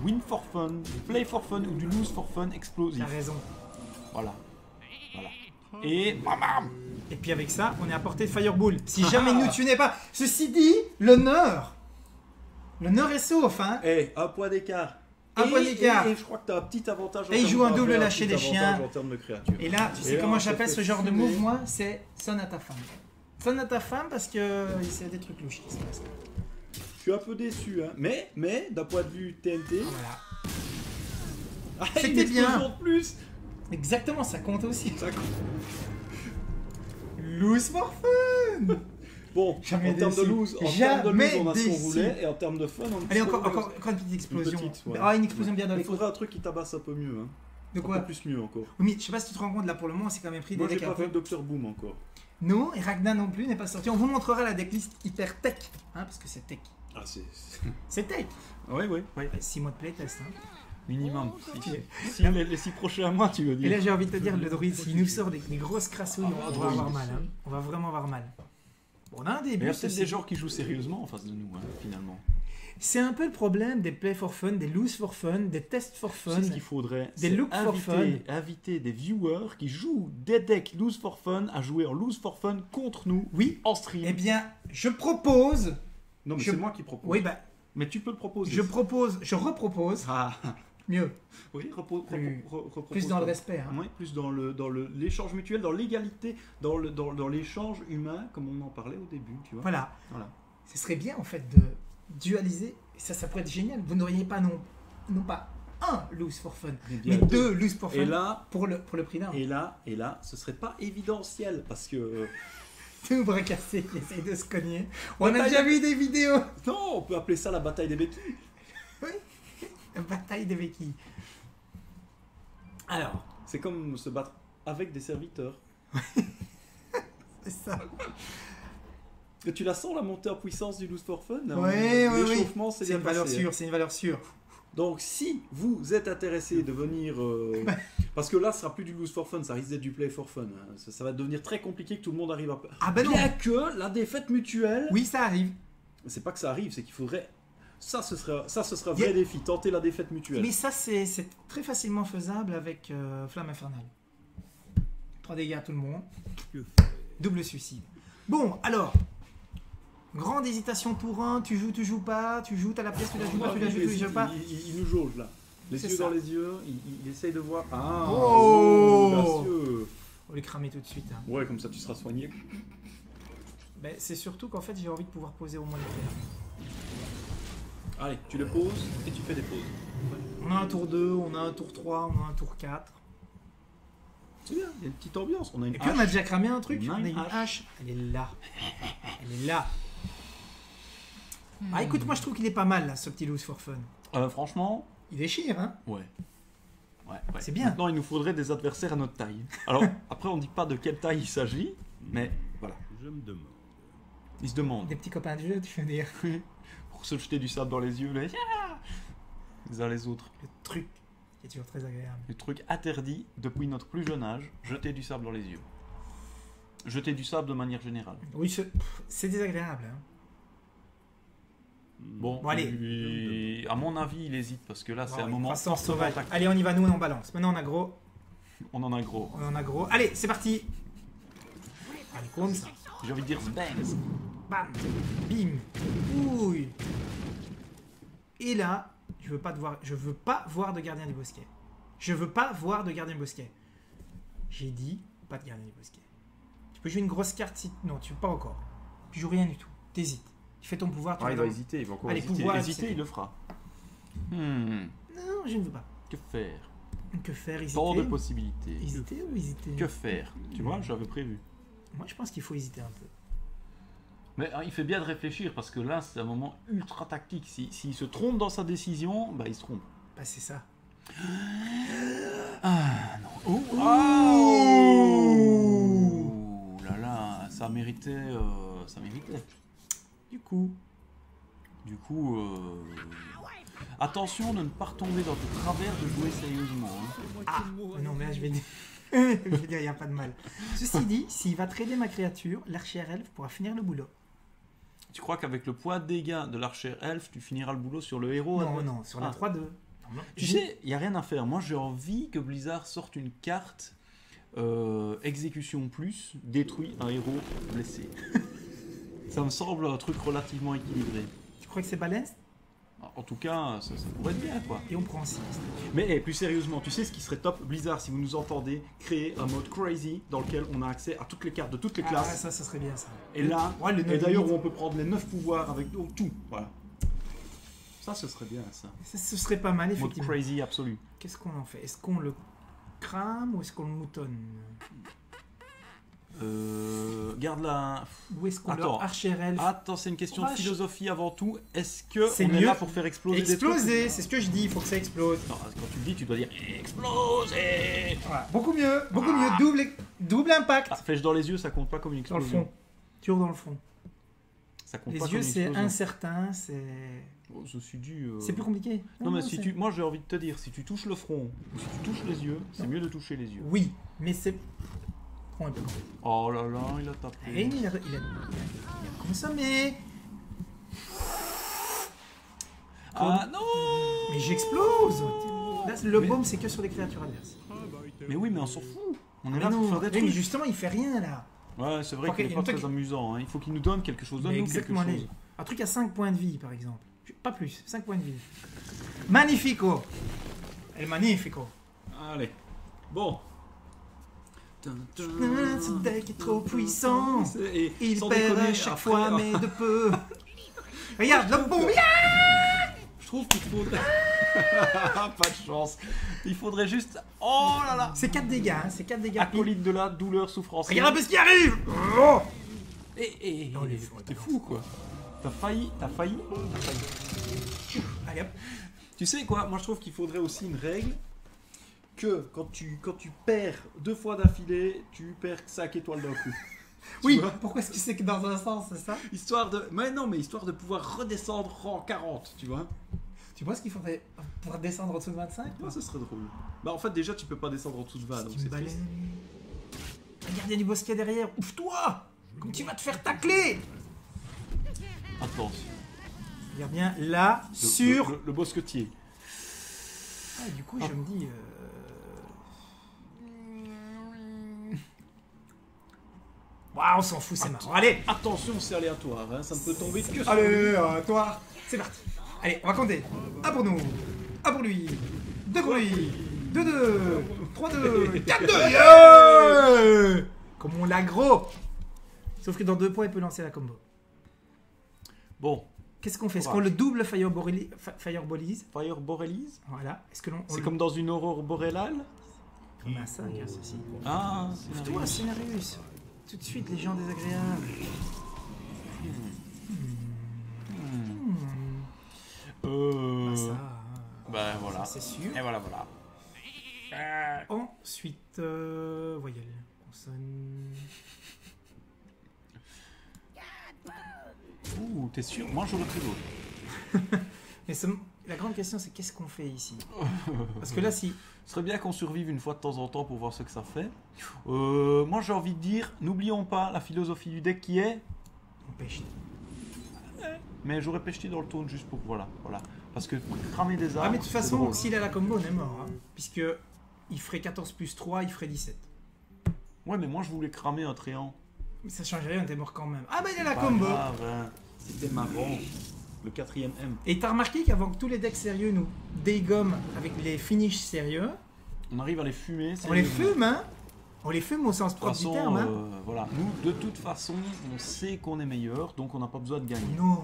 win for fun, du play for fun ou du lose for fun explosif? T'as raison. Voilà. Et mamam. Et puis avec ça, on est à portée de Fireball. Si jamais nous tu n'es pas... Ceci dit, l'honneur est sauf, hein. Un point d'écart. Un point d'écart. Et je crois que tu as un petit avantage. Et il joue un double lâcher lâcher des chiens. En termes de créatures. Et là, tu sais Et là, comment on j'appelle se ce fait genre de fumer. move, moi? C'est sonne à ta femme. Sonne à ta femme parce que c'est des trucs louches qui se passent. Je suis un peu déçu, hein. Mais d'un point de vue TNT... Voilà. C'était C'était bien. de plus. Exactement, ça compte aussi. Ça compte. Lose for fun. Bon, Jamais en termes de déçu. loose, on a ce Jamais qu'on déçu. voulait, et en termes de fun, on Allez, encore une petite explosion. Une petite, ouais. Ah, une explosion bien dans Il les faudrait un truc qui tabasse un peu mieux, hein. De Un quoi? peu plus mieux encore. Oui, je sais pas si tu te rends compte, là pour le moment, c'est quand même pris Moi des j'ai decks un pas fait peu. le Dr Boom encore. Non, et Ragnar non plus n'est pas sorti. On vous montrera la decklist hyper tech, hein, parce que c'est tech. Ah c'est... C'est tech. Oui. 6 mois de playtest. Hein. Minimum. Si les 6 prochains mois, tu veux Et dire. là, j'ai envie de te dire, le druide, s'il nous sort des grosses crassouilles, on va avoir mal. Hein. On va vraiment avoir mal. Bon, on a un Mais il y début. a peut-être des gens qui jouent sérieusement en face de nous, hein, finalement. C'est un peu le problème des play for fun, des lose for fun, des tests for Tu fun. sais ce qu'il faudrait, Des c'est look for inviter des viewers qui jouent des decks lose for fun à jouer en lose for fun contre nous, Oui. en stream. Eh bien, je propose. Non mais Je- c'est moi qui propose. Oui, bah, Mais tu peux le proposer. je repropose. Ah Mieux. oui, Plus dans le respect. Hein. Oui, plus dans l'échange mutuel, dans l'égalité, dans l'échange humain, comme on en parlait au début, tu vois. Voilà. Voilà. Ce serait bien, en fait, de dualiser. Et ça pourrait être génial. Vous n'auriez pas non pas un lose for fun, mais bien 2 lose for fun Et là, pour le prix d'un. et là, ce serait pas évidentiel parce que Deux bras cassés qui essayent de se cogner. On a déjà vu des vidéos. non, on peut appeler ça la bataille des béquilles. La bataille des béquilles. Alors, C'est comme se battre avec des serviteurs. c'est ça. Et tu la sens la montée en puissance du Lose for Fun hein. Oui. L'échauffement, c'est C'est bien une valeur passé, hein. sûre, c'est une valeur sûre. Donc si vous êtes intéressé de venir... parce que là, ce sera plus du Lose for Fun, ça risque d'être du Play for Fun. Hein. Ça va devenir très compliqué que tout le monde arrive à... Ah ben non. Bien que la défaite mutuelle... Oui, ça arrive. C'est pas que ça arrive, c'est qu'il faudrait... Ça, ce sera un Yeah. vrai défi, tenter la défaite mutuelle. Mais ça, c'est très facilement faisable avec Flamme Infernale. 3 dégâts à tout le monde. Double suicide. Bon, alors. Grande hésitation tour 1. Tu joues pas. Tu joues, t'as la pièce, tu la joues pas, tu la joues, tu la joues pas. Il nous jauge là. Les C'est yeux ça. dans les yeux, il essaye de voir. Ah, Oh gracieux. On va les cramer tout de suite. Hein. Ouais, comme ça tu seras soigné. Ben, c'est surtout qu'en fait, j'ai envie de pouvoir poser au moins les pierres. Allez, tu le poses et tu fais des pauses. On a un tour 2, on a un tour 3, on a un tour 4. C'est bien, il y a une petite ambiance. On a une Et puis on a hache. déjà cramé un truc. On a On a une une hache. hache. Elle est là. Elle est là. Ah, écoute, moi je trouve qu'il est pas mal là, ce petit Lose for Fun. Franchement, Il déchire, hein. ouais. C'est bien. Maintenant, il nous faudrait des adversaires à notre taille. Alors, après, on dit pas de quelle taille il s'agit, mais voilà. Je me demande. Il se demande. Des petits copains de jeu, tu veux dire. Pour se jeter du sable dans les yeux, les uns les autres. Le truc qui est toujours très agréable. Le truc interdit depuis notre plus jeune âge, jeter du sable dans les yeux. Jeter du sable de manière générale. Oui, c'est désagréable. Hein. Bon, allez. À mon avis, il hésite parce que là, c'est un moment. Croissance sauvage. Allez, on y va, nous, on balance. Maintenant, on a gros. On en a gros. On en a gros. Allez, c'est parti. Allez, comme ça. J'ai envie de dire bangs. Bam. Bim. Ouille. Et là, je veux pas voir de gardien du bosquet. Je veux pas voir de gardien du bosquet. J'ai dit, pas de gardien du bosquet. Tu peux jouer une grosse carte si... Non, tu veux pas encore. Tu joues rien du tout. T'hésites. Tu fais ton pouvoir. Il va hésiter, il va encore Allez, hésiter. pouvoir, Hésiter, il le fera. Non, je ne veux pas. Que faire? Que faire, hésiter? Tant de possibilités. Hésiter ou hésiter? Que faire? Tu vois, j'avais prévu. Moi, je pense qu'il faut hésiter un peu. Mais il fait bien de réfléchir parce que là, c'est un moment ultra tactique. S'il se trompe dans sa décision, bah il se trompe. Bah, c'est ça. Ah non. Oh, oh là là, ça méritait. Ça méritait. Du coup, attention de ne pas retomber dans le travers de jouer sérieusement. Hein. ah non, mais là, je vais dire... je vais dire, il n'y a pas de mal. Ceci dit, s'il va trader ma créature, l'archer elfe pourra finir le boulot. Tu crois qu'avec le poids de dégâts de l'archer elfe, tu finiras le boulot sur le héros? Non, sur la 3-2. Tu sais, il n'y a rien à faire. Moi, j'ai envie que Blizzard sorte une carte exécution plus, détruit un héros blessé. Ça me semble un truc relativement équilibré. Tu crois que c'est balance? En tout cas, ça pourrait être bien, quoi. Et on prend 6. Mais plus sérieusement, tu sais ce qui serait top, Blizzard, si vous nous entendez, créer un mode crazy dans lequel on a accès à toutes les cartes de toutes les classes. Ça serait bien ça. Et là, ouais, et d'ailleurs où on peut prendre les 9 pouvoirs avec tout. Voilà. Ça, ce serait bien, ça. Ce serait pas mal, effectivement. Mode crazy absolu. Qu'est-ce qu'on en fait? Est-ce qu'on le crame ou est-ce qu'on le moutonne? Garde la... Où est-ce qu'on le archer elfe? Attends, c'est une question de philosophie avant tout. Est-ce que c'est on est là pour faire exploser des trucs? Exploser, c'est ce que je dis, il faut que ça explose. Non, quand tu le dis, tu dois dire exploser. Voilà. Beaucoup mieux, double impact. Ah, flèche dans les yeux, ça compte pas comme une Dans le explosion. fond, toujours dans le fond. Ça compte Les pas yeux, comme une c'est explosion. incertain, c'est... Oh, ceci dit... C'est plus compliqué. Non, mais si tu... moi j'ai envie de te dire, si tu touches le front ou si tu touches les yeux, c'est mieux de toucher les yeux. Oui, mais c'est... Prends un peu. Oh là là, il a tapé. Et il a consommé. Ah non. Mais j'explose. Là, le baume, c'est que sur les créatures adverses. Mais oui, mais on s'en fout. On est Mais là pour non, faire des mais trucs. justement, il fait rien là. Ouais, c'est vrai Faut qu'il qu'il n'est y pas ait un très truc- amusant. Hein. Il faut qu'il nous donne quelque chose. Mais Donne-nous quelque exactement, chose. un truc à 5 points de vie, par exemple. Pas plus, 5 points de vie. Magnifico. El magnifico. Allez. Bon. Ce deck est trop puissant. Et Il sans perd déconner, à chaque après, fois, mais de peu. Regarde, le bon. je trouve qu'il faudrait... Pas de chance. Il faudrait juste... Oh là là. C'est 4 dégâts, hein, c'est 4 dégâts. Acolyte de la douleur, souffrance. Regarde un peu ce qui arrive. Oh. Non, t'es fou quoi. T'as failli. Allez hop. Tu sais quoi, moi je trouve qu'il faudrait aussi une règle que quand tu perds 2 fois d'affilée, tu perds 5 étoiles d'un coup. Oui, vois pourquoi est-ce que c'est que dans un sens, c'est ça? Histoire de... Mais non, mais histoire de pouvoir redescendre rang 40, tu vois. Tu penses qu'il faudrait pour descendre en dessous de 25? Ah, ça serait drôle. Bah en fait déjà tu peux pas descendre en dessous de 20, donc c'est triste. Un gardien du bosquet derrière, ouvre-toi! Comme tu vas te faire tacler! Attention. Regarde bien là, sur... Le bosquetier. Ah, du coup, je me dis... Waouh, on s'en fout, c'est marrant. Allez! Attention, c'est aléatoire, hein, ça ne peut tomber que sur lui. Allez, toi! C'est parti! Allez, on va compter. 1 pour nous, 1 pour lui, 2 pour lui, 2-2, 3-2, 4-2! Yeah! Comme on l'a gros! Sauf que dans 2 points, il peut lancer la combo. Bon. Qu'est-ce qu'on fait? Est-ce qu'on le double fireballise? Fire Borelise. Voilà. Est-ce que l'on... C'est comme dans une aurore boréale. On a 5, hein, ceci. Ah, Toi, Scénarius. Tout de suite, les gens désagréables. Bah, ça... Bah voilà. Ça, c'est sûr. Et voilà. Ensuite, voyelle. Consonne... Ouh, t'es sûr? Moi j'aurais pris l'autre. Mais la grande question, c'est qu'est-ce qu'on fait ici? Parce que là, si... Ce serait bien qu'on survive une fois de temps en temps pour voir ce que ça fait. Moi j'ai envie de dire, n'oublions pas la philosophie du deck qui est... On pêche. mais j'aurais pêché dans le taunt juste pour voilà. Parce que cramer des arbres. Ah mais de toute c'est façon, drôle. s'il a la combo, on est mort. Hein, puisque il ferait 14 plus 3, il ferait 17. Ouais, mais moi je voulais cramer un tréant. Mais ça change rien, t'es mort quand même. Ah bah il a la Pas combo. grave, hein. C'était marrant. Le 4ème M. Et t'as remarqué qu'avant que tous les decks sérieux nous dégomment avec les finishes sérieux, On arrive à les fumer. on les fume, hein. On les fume au sens De toute propre du façon, terme, hein. voilà. Nous, de toute façon, on sait qu'on est meilleur, donc on n'a pas besoin de gagner. Non,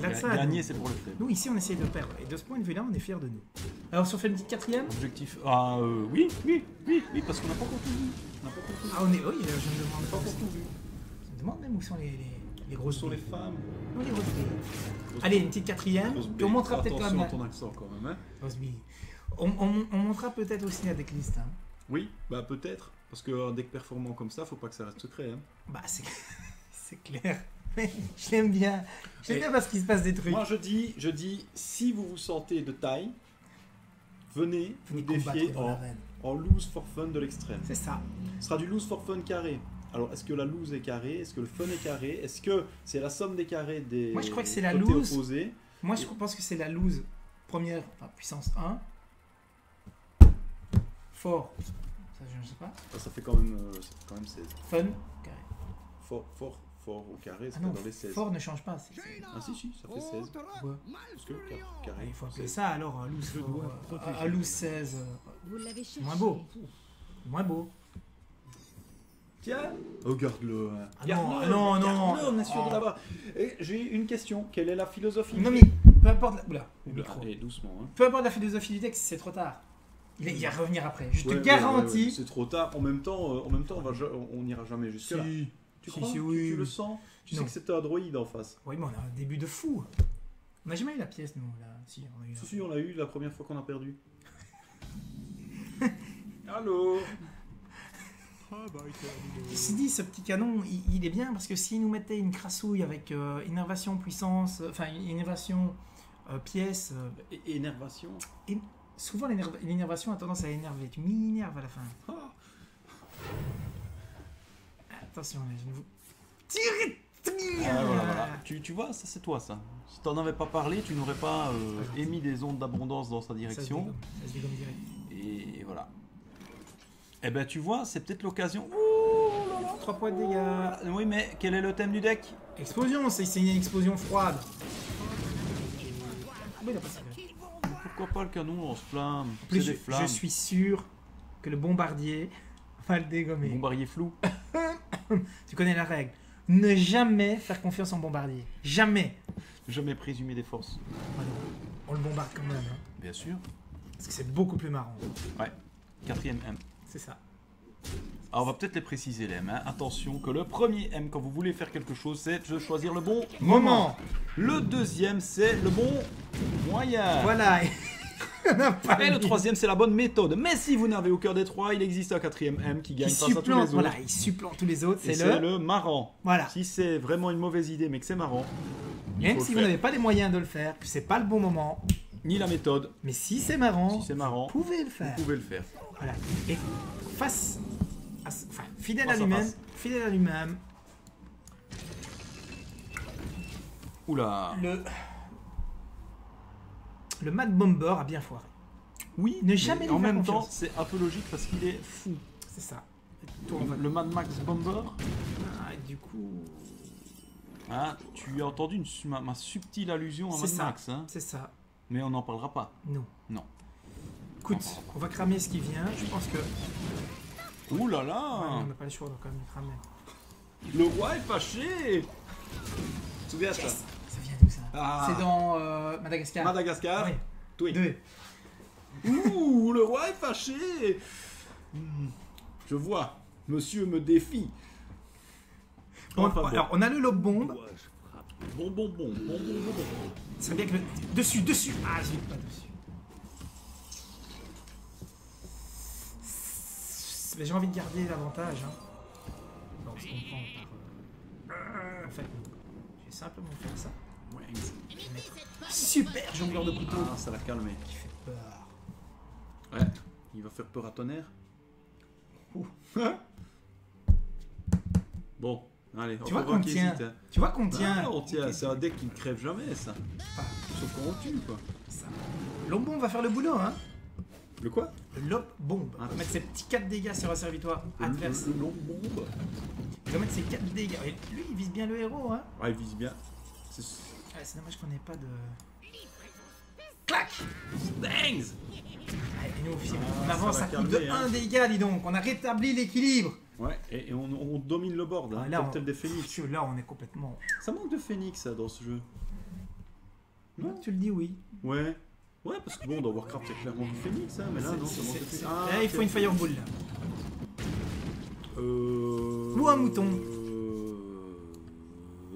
là de ça. Gagner, nous. c'est pour le faible. Nous, ici, on essaye de perdre. Et de ce point de vue-là, on est fiers de nous. Alors, si on fait une petite quatrième. Objectif. Oui, parce qu'on n'a pas encore tout vu. On n'a pas encore tout vu. Ah, on est. Oui, je me demande Pas pas. encore tout vu. Je me demande même où sont les Où grosses sont les billes. femmes? Où les grosses billes. Allez, une petite quatrième. Puis on montrera peut-être quand Attention même. à ton accent quand même. Hein. Grosse bille. On montrera peut-être aussi la decklist. Hein. Oui, bah peut-être. Parce qu'un deck performant comme ça, faut pas que ça reste secret. Hein. Bah, c'est clair. Mais je l'aime bien. J'aime bien parce qu'il se passe des trucs. Moi je dis, si vous vous sentez de taille, venez nous Venez combattre défier dans l'arène. en lose for fun de l'extrême. C'est ça. Ce sera du lose for fun carré. Alors, est-ce que la lose est carrée? Est-ce que le fun est carré? Est-ce que c'est la somme des carrés des Moi, je crois que c'est la côtés lose. opposés? Moi, je pense que c'est la loose première, enfin, puissance 1. Fort. Ça, je ne sais pas. Ça fait quand même 16. Fun. Carré. Fort au carré, Ah c'est non, dans les 16. fort ne change pas. Ah si, ça fait 16. Ouais. Parce que carré, Il faut appeler 16. ça alors loose, Je dois protéger. à loose 16. Vous l'avez cherché. Moins beau. Moins beau. Tiens, regarde-le. Hein. Ah non, Regarde-le, non. on est sûr de l'avoir. Et j'ai une question. Quelle est la philosophie? Non mais peu importe la... Oula, le micro. Allez, doucement. Hein. Peu importe la philosophie du texte, c'est trop tard. Il va revenir après. Je te Ouais, garantis. ouais, c'est trop tard. En même temps, on n'ira jamais jusque là. Tu Si, crois? si, oui, Tu le oui. sens? Tu sais Non. que c'était un droïde en face. Oui, mais on a un début de fou. On n'a jamais eu la pièce, nous. Là. Si, on a eu. Si, on l'a eu la première fois qu'on a perdu. Allô? Ceci dit, ce petit canon, il est bien parce que s'il nous mettait une crassouille avec innervation puissance, enfin innervation pièce, Énervation. souvent l'innervation a tendance à énerver. Tu m'énerves à la fin. Ah. Attention, là, je ne vous... Ah, voilà. Tu vois, ça c'est toi ça. Si t'en avais pas parlé, tu n'aurais pas émis des ondes d'abondance dans sa direction. Ça se dégomme direct. Et voilà. Eh ben tu vois, c'est peut-être l'occasion. 3 points de dégâts. Oui, mais quel est le thème du deck? Explosion, c'est une explosion froide. Oui, il a pas ça. Pourquoi pas le canon lance-flamme? En C'est plus, des je flammes. suis sûr que le bombardier va le dégommer. Bombardier flou. Tu connais la règle. Ne jamais faire confiance en bombardier. Jamais. Jamais présumer des forces. Voilà. On le bombarde quand même. Hein, Bien sûr. parce que c'est beaucoup plus marrant. Ouais. 4ème M. C'est ça. Alors on va peut-être les préciser les M. Hein. Attention que le premier M quand vous voulez faire quelque chose, c'est de choisir le bon Moment. Le deuxième, c'est le bon moyen. Voilà. On a pas Et le mis. troisième, c'est la bonne méthode. Mais si vous n'avez aucun des trois, il existe un 4ème M qui gagne Il face à tous les supplante, autres. voilà, il supplante tous les autres. Et C'est le... le marrant. Voilà. Si c'est vraiment une mauvaise idée mais que c'est marrant, il Même faut si le vous faire. n'avez pas les moyens de le faire, que c'est pas le bon moment, Ni la méthode, mais si c'est marrant, si c'est marrant, vous pouvez le vous faire. pouvez le faire. Voilà. Et face, enfin, fidèle Face à à lui-même, face. fidèle à lui-même, Oula. le Mad Bomber a bien foiré. Oui, Ne mais jamais lui en faire même temps, confiance. c'est un peu logique parce qu'il est fou. C'est ça. Toi, on va- Le Mad Max Bomber, Ah, et du coup, hein, tu as entendu ma subtile allusion à C'est Mad ça. Max, hein, c'est ça. mais on n'en parlera pas. Non. Non. Écoute, on va cramer ce qui vient. Je pense que. Ouh là Ouais, là, on n'a pas le choix, on doit quand même le cramer. le roi est fâché. Souviens ça. Yes. Ça vient d'où ça? Ah. C'est dans Madagascar. Madagascar. Oui. Oui. Deux. Ouh, le roi est fâché. Je vois, monsieur me défie. Enfin, bon. Alors, on a le lobe bombe. Bon. Ça serait bien que le... Dessus. Ah, je vais pas dessus. Mais j'ai envie de garder l'avantage. Hein. Bon, on se comprend par... En fait, non. Je vais simplement faire ça. Ouais. Je vais mettre super jongleur de couteau Ah, ça l'a calmé. qui fait peur. Ouais. Il va faire peur à tonnerre. Ouh. Bon, Allez, Tu vois encore qu'on un qui tient. hésite, hein. Tu vois qu'on tient. Ah, on tient. C'est un deck qui ne crève jamais, ça. Pas Sauf qu'on tue, quoi. ça. L'homme va faire le boulot, hein. Le quoi? Le lob bombe. Ah. Il va mettre ses petits 4 dégâts sur un servitoire adverse. Le long bombe. Il va mettre ses 4 dégâts. Et lui, il vise bien le héros, hein. Ouais, il vise bien. C'est... Ah, c'est dommage qu'on n'ait pas de... Clac. Bangs! Allez, et nous, Ah, on avance ça à va coup de calmer, hein. 1 dégât, dis donc. On a rétabli l'équilibre. Ouais, et on domine le board, hein, Ah, là, comme on... tel des phénix. Là, on est complètement... Ça manque de phénix, ça, dans ce jeu. Non, tu le dis, oui. Ouais. Ouais, parce que bon, dans Warcraft, il y a clairement du phénix, hein, mais là, non, ça manque de phénix. Ah, Là, il faut une fireball, là. Ou un mouton.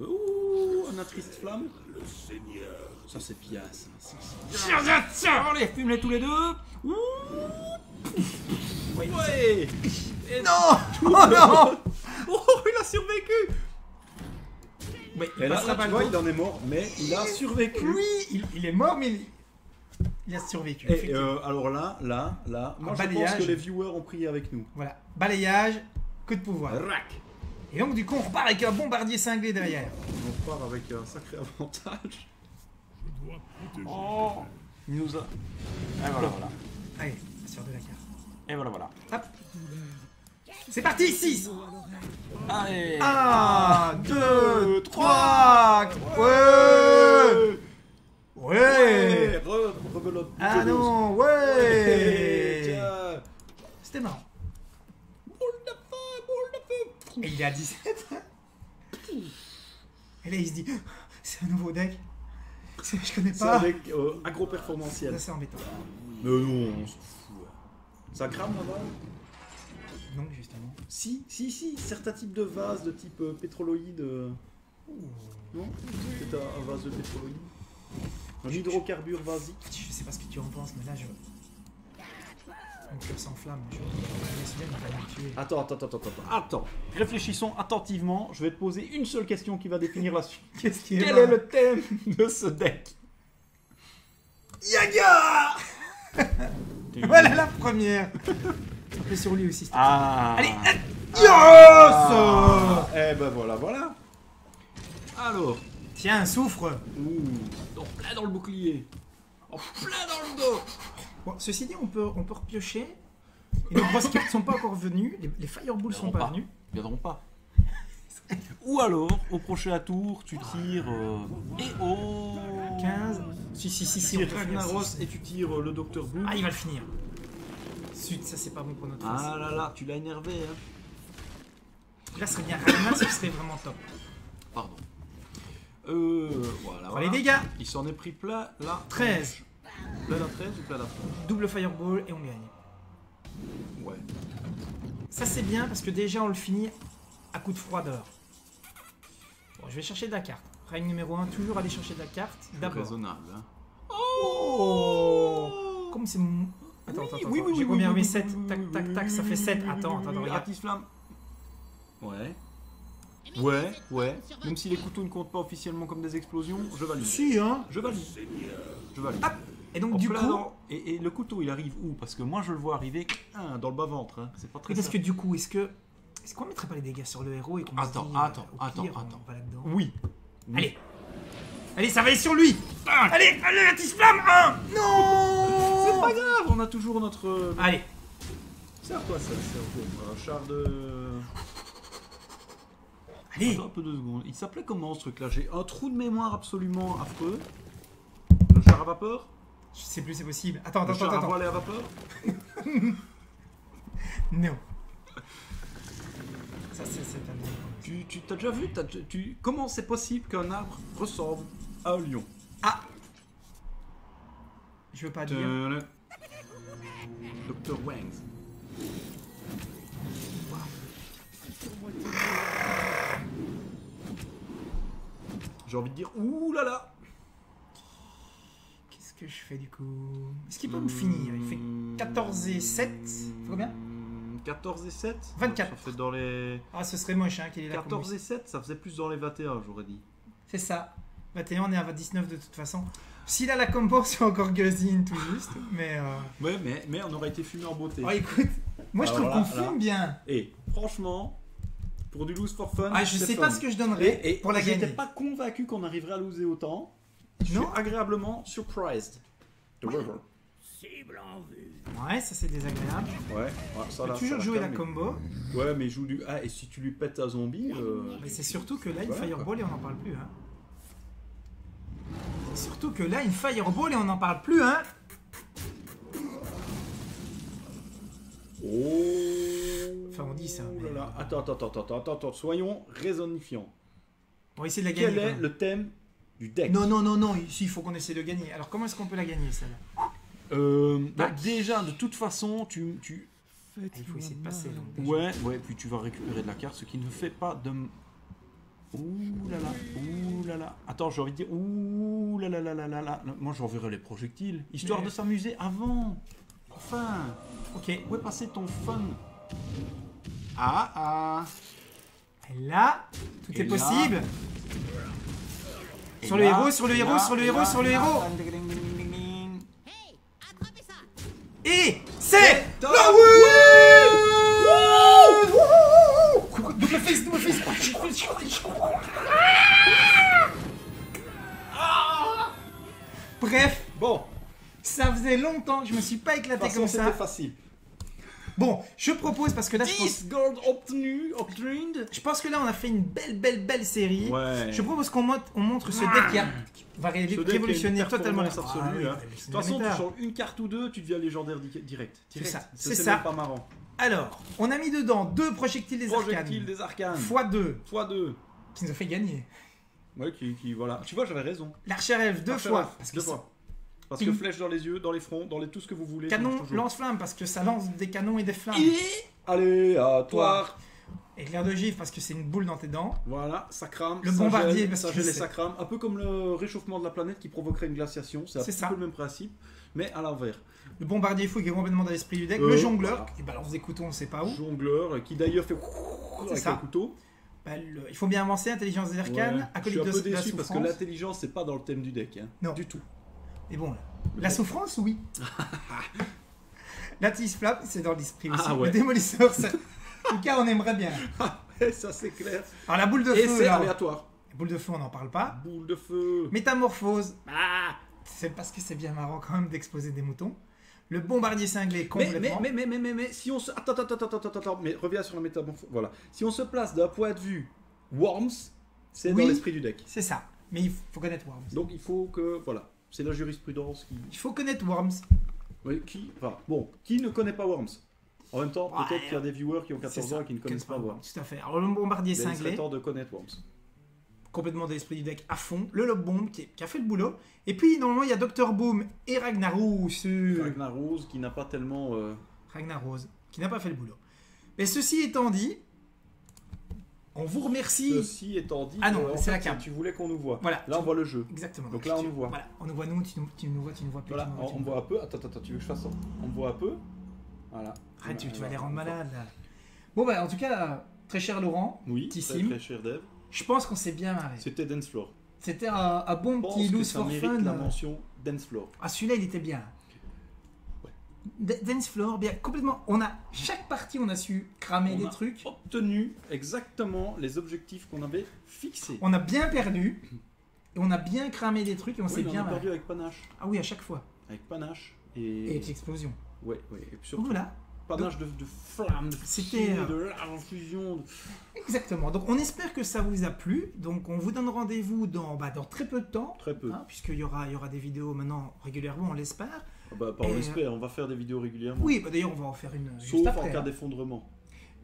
Ouh, un triste flamme. Ça, c'est bien, ça. Tiens, allez, fume-les tous les deux. Ouh. Ouais! Non. Oh non. Oh, il a survécu! Ouais, Et là, passera tu pas le vois, tour. il en est mort, mais il a survécu. Oui, il est mort, mais il a survécu. Et effectivement. alors là, moi je pense balayage. que les viewers ont prié avec nous. Voilà, balayage, coup de pouvoir. Rac! Et donc, du coup, on repart avec un bombardier cinglé derrière. On repart avec un sacré avantage. Oh, il nous a. Et voilà, voilà. Allez, sur de la carte. Et voilà, voilà. Hop. C'est parti, 6. Allez. 1, 2, 3. Ouais. Ouais. Rebelote. Ah non, ouais. Tiens. C'était marrant. Boule de feu. Et il est à 17. Et là, il se dit, c'est un nouveau deck. Je connais C'est pas. avec agro-performantiel. Ça, c'est embêtant. Mais non, on s'en fout. Ça crame là-bas? Non, justement. Si, certains types de vases de type pétroloïde. Non? C'est un vase de pétroloïde. Un hydrocarbure basique. Je sais pas ce que tu en penses, mais là, je... Mon cœur s'enflamme. Je vais me tuer. Attends. Réfléchissons attentivement. Je vais te poser une seule question qui va définir la suite. Qu'est-ce qui Quel est le thème de ce deck? Yaga. Voilà la première. Un peu sur lui aussi. Ah. Allez, yes. Eh ben voilà. Alors. Tiens, souffre. En plein dans le bouclier. En plein dans le dos. Bon, ceci dit, on peut repiocher. Et nos grosses cartes sont pas encore venues. Les fireballs sont pas venus. Ils viendront pas. Ou alors, au prochain tour, tu tires. Et oh 15. Si, Tu on tires peut faire Ragnaros ça. et tu tires le Docteur Blue. Ah, il va le finir. Zut, ça c'est pas bon pour notre face. Ah là, tu l'as énervé, hein. Là, ce serait bien Ragnar, ce serait vraiment top. Pardon. Voilà. Pour les dégâts, Il s'en est pris plein là. 13. Plein la 13 ou plein la 13? Double fireball et on gagne. Ouais. Ça c'est bien parce que déjà on le finit à coup de froideur. Bon, je vais chercher de la carte. Règle numéro 1, toujours aller chercher de la carte. D'abord. Raisonnable, hein. Oh. Comme c'est mon... Attends, oui, j'ai combien? oui, 7. Tac, ça fait 7. Attends, regarde. Artis Flamme. Ouais. Même si les couteaux ne comptent pas officiellement comme des explosions, je valide. Si, hein. Je valide. Hop. Et donc En du plein coup... dans- Et le couteau, il arrive où? Parce que moi, je le vois arriver dans le bas-ventre. Hein. C'est pas très Parce que simple. du coup, est-ce qu'on mettrait pas les dégâts sur le héros et qu'on se Attends, dit, attends, au pire, attends. on va là-dedans. Oui. Allez, ça va aller sur lui. Allez, la petite flamme. 1. Non. C'est pas grave, on a toujours notre... Allez. C'est à quoi ça, le cerveau? Un char de... Allez. Attends un peu 2 secondes. Il s'appelait comment ce truc-là? J'ai un trou de mémoire absolument affreux. Le char à vapeur? Je sais plus, c'est possible. Attends. Le char à voile et à vapeur? Non. Ça, c'est pas bien. Tu t'as déjà vu comment c'est possible qu'un arbre ressemble à un lion? Ah. Je veux pas dire. Dr. Wangs. J'ai envie de dire ouh là là. Qu'est-ce que je fais du coup? Est-ce qu'il peut me finir? Il fait 14 et 7. Fait combien? 14 et 7? 24. Ça fait dans les... Ah, ce serait moche, hein, qu'il est là. 14 et 7, ça faisait plus dans les 21, j'aurais dit. C'est ça. 21, on est à 19 de toute façon. S'il a la compo, c'est encore Guzzin tout juste. Mais. Ouais, mais on aurait été fumé en beauté. Oh, écoute, moi je Alors trouve là, qu'on fume bien. Et franchement, Pour du lose for fun. Ah, je c'est sais fun. pas ce que je donnerais Et pour la j'étais gagner. pas convaincu qu'on arriverait à loser autant. Je suis Non. agréablement surprised. The river. Ouais, ça c'est désagréable. Ouais, ça On là. peut toujours ça jouer l'a la calmé. combo. Ouais, mais il joue du. Ah, et si tu lui pètes ta zombie. Mais c'est surtout que là, une Voilà, Fireball et on n'en parle plus. Hein. C'est surtout que là, une Fireball et on n'en parle plus. Hein. Oh. Enfin, on dit ça. Oh Mais... là là. Attends, soyons raisonnifiants. On va essayer de la gagner. Quel est quand même. le thème du deck? Non, ici il faut qu'on essaie de gagner. Alors comment est-ce qu'on peut la gagner celle-là? Bah, déjà, de toute façon, tu... Il faut essayer de passer. Donc, déjà. Ouais, puis tu vas récupérer de la carte, ce qui ne fait pas de... Ouh là là. Attends, j'ai envie de dire... Ouh là là. Moi, j'enverrai les projectiles, histoire Mais- de s'amuser avant. Enfin, Ok. où est passé ton fun? Ah. Et là, tout Et est là- possible. Et Sur le là, héros, sur le et héros, là, sur le et héros, là, sur le et là, héros. ding, ding, ding, ding, ding. Et c'est... top. Ah oui. Wouhou. Double face. Bref, Bon, ça faisait longtemps que je me suis pas de éclaté toute façon, comme c'était ça. facile. Bon, je propose parce que là, 10 gold obtenus. je pense que là, on a fait une belle série. Ouais. Je propose qu'on montre ce deck qui va Ce deck a une révolutionner totalement la performance Ah absolue, oui, hein. révolutionner De toute façon, la tu méta. changes une carte ou deux, tu deviens légendaire direct. C'est ça, c'est C'est ça. même pas marrant. Alors, on a mis dedans 2 projectiles des Projectile arcanes des arcanes. x2 x2. qui nous a fait gagner. Ouais, voilà. Tu vois, j'avais raison. L'archer elfe 2 Archer fois elfe, parce que deux c'est- fois. Parce Ping. que flèche dans les yeux, dans les fronts, dans tout ce que vous voulez. ça canon marche toujours. lance-flamme parce que ça lance des canons et des flammes. Et aléatoire. Éclair de gifle parce que c'est une boule dans tes dents. Voilà, ça crame. Le ça bombardier, gèle, parce ça que gèle et c'est- ça crame. Un peu comme le réchauffement de la planète qui provoquerait une glaciation. C'est un C'est petit ça. peu le même principe, mais à l'envers. Le bombardier fou qui est complètement dans l'esprit du deck. Le jongleur voilà. qui balance des couteaux, on sait pas où. Jongleur qui d'ailleurs fait avec ça. un couteau. Bah, il faut bien avancer, intelligence des arcanes, Ouais. Je suis acolyte un de peu la déçu parce que souffrance. l'intelligence c'est pas dans le thème du deck. Hein. Non. Du tout. Et bon, la souffrance, oui. La tige flap, c'est dans l'esprit aussi. Ah ouais. Le démolisseur, c'est... En tout cas, on aimerait bien. Et ça c'est clair. Alors la boule de Et feu, c'est là, aléatoire. la boule de feu, on n'en parle pas. Boule de feu. Métamorphose, c'est parce que c'est bien marrant quand même d'exposer des moutons. Le bombardier cinglé complètement. Mais si on se... Attends, mais reviens sur la métamorphose. Voilà. Si on se place d'un point de vue Worms, c'est Oui. dans l'esprit du deck. C'est ça. Mais il faut connaître Worms. Donc il faut que... Voilà. C'est la jurisprudence qui... Il faut connaître Worms. Oui, qui ne connaît pas Worms? En même temps, Ouais, peut-être qu'il y a des viewers qui ont C'est 14 ça. ans et qui ne connaissent pas Worms. Tout à fait. Alors le bombardier Il serait cinglé, temps de connaître Worms. complètement de l'esprit du deck à fond. Le lob bomb qui a fait le boulot. Et puis normalement il y a Dr Boom et Ragnaros. Ragnar Rose qui n'a pas tellement... Ragnaros qui n'a pas fait le boulot. Mais ceci étant dit, on vous remercie. Ceci étant dit... Ah non, en c'est fait, la carte. Tu voulais qu'on nous voit. Voilà. Là, on voit le jeu. Exactement. Donc là, on nous voit. Voilà, on nous voit nous, tu nous vois plus. Voilà, tu nous vois, tu on nous voit un peu. Attends, tu veux que je fasse ça? On voit un peu. Voilà. Arrête, tu vas les rendre On voit. malades là. Bon bah en tout cas, très cher Laurent, Oui, Tissime. très cher Dev. je pense qu'on s'est bien marré. C'était Dance Floor. C'était un bon Je pense petit que loose ça for mérite fun. la mention Dance Floor. Ah celui-là il était bien. Dance floor, bien complètement. Chaque partie on a su cramer On des a trucs. obtenu exactement les objectifs qu'on avait fixés. On a bien perdu. Et on a bien cramé des trucs et on Oui, s'est mais bien on a perdu marré. avec panache. Ah oui, à chaque fois. Avec panache. Et avec l'explosion. Ouais. Et puis surtout, Voilà, panache de flammes, de C'était, fumée, de larves, fusion. exactement. Donc on espère que ça vous a plu. Donc on vous donne rendez-vous dans très peu de temps. Très peu. Hein, puisqu'il y aura des vidéos maintenant régulièrement, on l'espère. Ah bah, on Et, l'espère, on va faire des vidéos régulièrement. Oui, bah d'ailleurs on va en faire une Sauf juste en après. cas Hein. d'effondrement.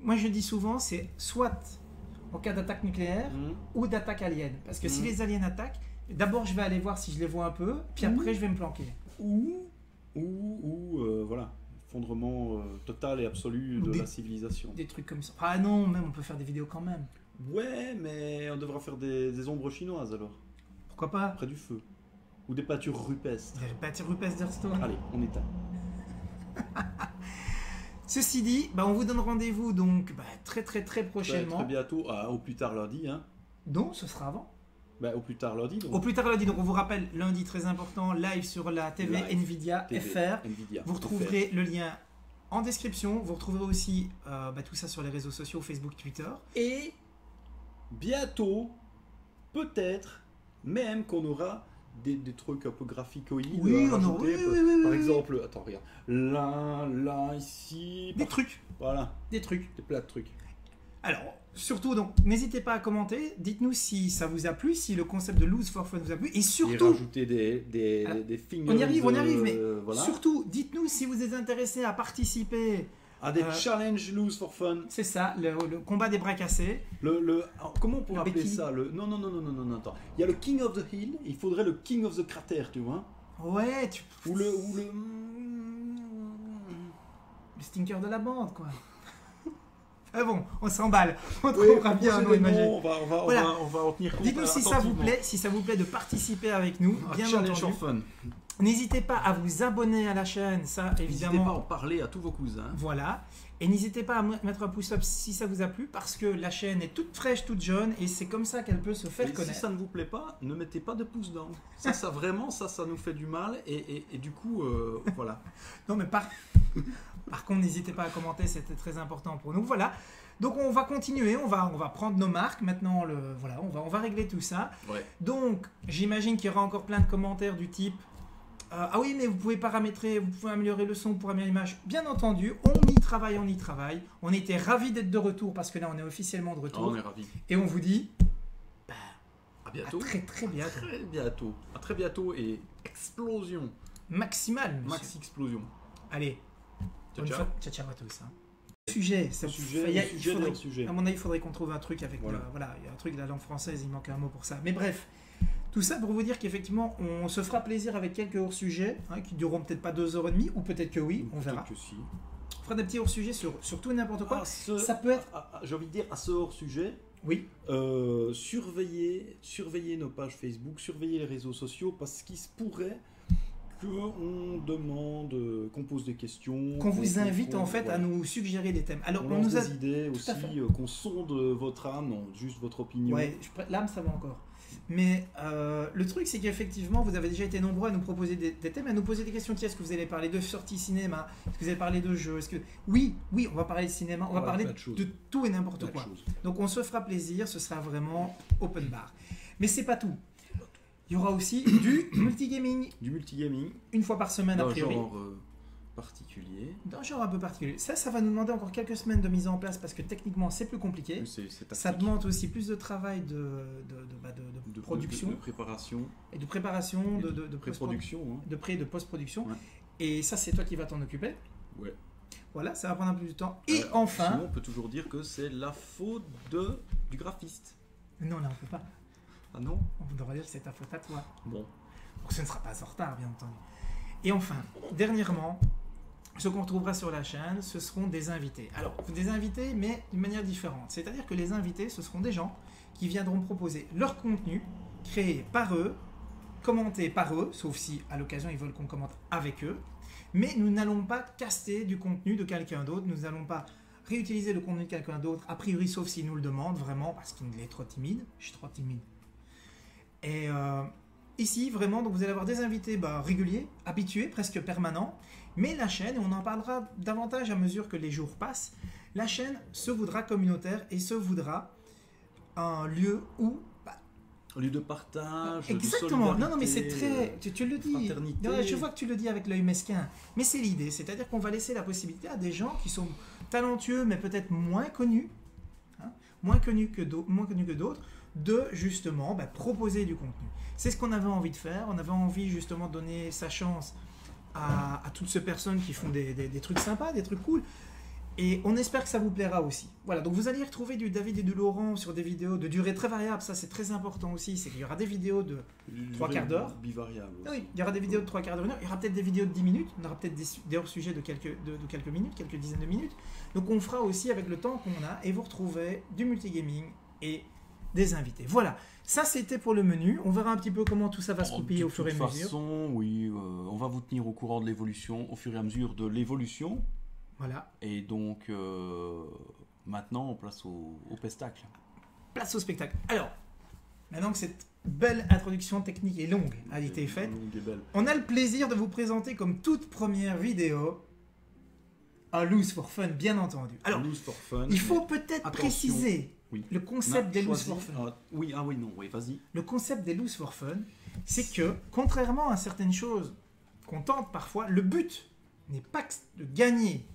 Moi je dis souvent, c'est soit en cas d'attaque nucléaire Mhm. ou d'attaque alien. Parce que si Mhm. les aliens attaquent, d'abord je vais aller voir si je les vois un peu, puis après je vais me planquer. Ou voilà, effondrement total et absolu Ou de des- la civilisation. Des trucs comme ça. Ah non, même on peut faire des vidéos quand même. Ouais, mais on devra faire des ombres chinoises alors, Pourquoi pas? près du feu. Ou des peintures rupestres. Des bâtir rupestres d'Hearthstone. Allez, on éteint. Ceci dit, on vous donne rendez-vous donc très prochainement. Très bientôt, au plus tard lundi. Hein. Donc ce sera avant. Au plus tard lundi. Donc. Au plus tard lundi, donc on vous rappelle, lundi très important, live sur la TV Live. Nvidia TV, FR. Nvidia. Vous retrouverez le lien En description, vous retrouverez aussi tout ça sur les réseaux sociaux, Facebook, Twitter. Et bientôt, peut-être, même qu'on aura des trucs un peu graphicoïdes. Oui, à on aura. rajouter. Oui. Par exemple, attends, regarde. Là, ici. Des trucs. Voilà, Des trucs. des plats de trucs. Alors, surtout, donc, n'hésitez pas à commenter. Dites-nous si ça vous a plu, si le concept de Lose for Fun vous a plu. Et Et surtout, rajouter des fingers. on y arrive, mais voilà. surtout, dites-nous si vous êtes intéressé à participer. À des challenges Lose for Fun. C'est ça, le combat des bras cassés. Comment on pourrait Le appeler Becky. ça non, attends. Il y a le King of the Hill, il faudrait le King of the Crater, tu vois. Ouais, Ou le... le stinker de la bande, quoi. Ah bon, on s'emballe. On Oui, trouvera bien un nom proposez des imagé. noms, Voilà. on va en tenir compte. Dites-nous si ça vous plaît, de participer avec nous, bien Challenge entendu. for Fun. N'hésitez pas à vous abonner à la chaîne, ça N'hésitez pas à évidemment. en parler à tous vos cousins. Voilà. Et n'hésitez pas à mettre un pouce up si ça vous a plu, parce que la chaîne est toute fraîche, toute jeune, et c'est comme ça qu'elle peut se faire Et si connaître. ça ne vous plaît pas, ne mettez pas de pouce down. Ça vraiment, ça nous fait du mal. Et du coup, voilà. Non, mais par contre, n'hésitez pas à commenter, c'était très important pour nous. Voilà. Donc on va continuer, on va prendre nos marques maintenant. Voilà, on va régler tout ça. Ouais. Donc j'imagine qu'il y aura encore plein de commentaires du type ah oui, mais vous pouvez paramétrer, vous pouvez améliorer le son pour améliorer l'image. Bien entendu, on y travaille. On était ravis d'être de retour parce que là on est officiellement de retour. On est ravis. Et on vous dit À à bientôt. très très bientôt. Très bientôt. À très bientôt et explosion. Maximal, monsieur. Max explosion. Allez, Ciao, bonne ciao. fois. Ciao à tous. Hein. Sujet, ça, Sujet. à mon avis, il faudrait qu'on trouve un truc avec. Voilà. Il y a un truc de la langue française, il manque un mot pour ça. Mais bref, tout ça pour vous dire qu'effectivement, on se fera plaisir avec quelques hors-sujets qui dureront peut-être pas 2h30, ou peut-être que oui, on verra. Que si. On fera des petits hors-sujets sur tout et n'importe quoi. Ça peut être. J'ai envie de dire à ce hors-sujet. Oui. Surveillez nos pages Facebook, surveillez les réseaux sociaux parce qu'il se pourrait qu'on demande, qu'on pose des questions, Qu'on vous invite en fait à nous suggérer des thèmes. Alors on nous a des idées aussi, qu'on sonde votre âme, non juste votre opinion. Ouais, l'âme ça va encore. Mais le truc c'est qu'effectivement vous avez déjà été nombreux à nous proposer des thèmes, à nous poser des questions. Tiens, est-ce que vous allez parler de sorties cinéma? Est-ce que vous allez parler de jeux? Est-ce que oui, on va parler de cinéma, on va parler de tout et n'importe quoi. Donc on se fera plaisir, ce sera vraiment open bar. Mais c'est pas tout. Il y aura aussi du multigaming. Du multigaming. Une fois par semaine, a priori. D'un genre particulier. D'un genre un peu particulier. Ça va nous demander encore quelques semaines de mise en place parce que techniquement, c'est plus compliqué. Ça demande aussi plus de travail de production. De préparation. Et de préparation, de pré-production. De pré- et de post-production. Ouais. Et ça, c'est toi qui vas t'en occuper. Ouais. Voilà, ça va prendre un peu de temps. Et enfin... Sinon, on peut toujours dire que c'est la faute du graphiste. Non, là, on peut pas. Ah non? On devrait dire que c'est ta faute à toi. Bon. Donc ce ne sera pas en retard, bien entendu. Et enfin, dernièrement, ce qu'on retrouvera sur la chaîne, ce seront des invités. Alors, des invités, mais d'une manière différente. C'est-à-dire que les invités, ce seront des gens qui viendront proposer leur contenu, créé par eux, commenté par eux, sauf si, à l'occasion, ils veulent qu'on commente avec eux. Mais nous n'allons pas caster du contenu de quelqu'un d'autre, nous n'allons pas réutiliser le contenu de quelqu'un d'autre, a priori, sauf s'il nous le demande, vraiment, parce qu'il est trop timide. Je suis trop timide. Et ici, vraiment, donc vous allez avoir des invités réguliers, habitués, presque permanents, mais la chaîne, et on en parlera davantage à mesure que les jours passent, la chaîne se voudra communautaire et se voudra un lieu où... Un lieu de partage, exactement, de non, mais c'est très... Tu le dis, je vois que tu le dis avec l'œil mesquin, mais c'est l'idée, c'est-à-dire qu'on va laisser la possibilité à des gens qui sont talentueux, mais peut-être moins connus que d'autres, de justement proposer du contenu. C'est ce qu'on avait envie de faire. On avait envie justement de donner sa chance à toutes ces personnes qui font des trucs sympas, des trucs cool. Et on espère que ça vous plaira aussi. Voilà, donc vous allez y retrouver du David et du Laurent sur des vidéos de durée très variable. Ça, c'est très important aussi. C'est qu'il y aura des vidéos de 3 quarts d'heure. Bivariable. Oui, il y aura des vidéos de 3 quarts d'heure, 1 heure. Il y aura peut-être des vidéos de 10 minutes. On aura peut-être des hors-sujets de quelques minutes, quelques dizaines de minutes. Donc on fera aussi avec le temps qu'on a. Et vous retrouvez du multigaming et des invités. Voilà, ça c'était pour le menu. On verra un petit peu comment tout ça va se goupiller au fur et à mesure. De toute façon, oui, on va vous tenir au courant de l'évolution, au fur et à mesure de l'évolution. Voilà. Et donc, maintenant, on place au pestacle. Place au spectacle. Alors, maintenant que cette belle introduction technique et longue a été faite, on a le plaisir de vous présenter comme toute première vidéo un loose for fun, bien entendu. Alors, Loose for fun. il faut mais peut-être attention. préciser Oui. le concept On a des loose choisi- for fun. oui, non, oui, vas-y. Le concept des loose for fun, c'est que, contrairement à certaines choses qu'on tente parfois, le but n'est pas de gagner.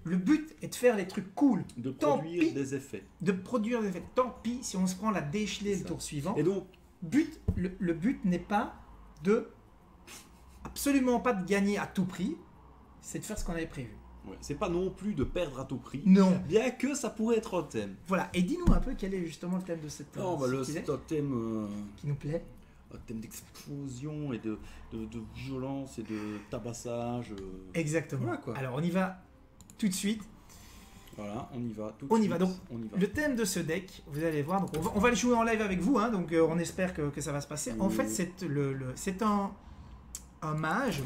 Le but est de faire les trucs cool, De Tant produire pis. des effets. de produire des effets. Tant pis si on se prend la déchelée le Ça. tour suivant. Et donc, Le but n'est pas de... Absolument pas de gagner à tout prix, c'est de faire ce qu'on avait prévu. ouais, c'est pas non plus de perdre à tout prix. Non. Bien que ça pourrait être un thème. Voilà, et dis-nous un peu quel est justement le thème de cette Non, bah, ce c'est un thème, qui nous plaît. d'explosion et de violence et de tabassage. Exactement. Voilà, quoi. Alors on y va tout de suite. Voilà, on y va. Tout de On y suite, va, donc, on y va. Le thème de ce deck, vous allez voir, donc on va le jouer en live avec vous, hein, donc on espère que ça va se passer. En Oui. fait, c'est un mage,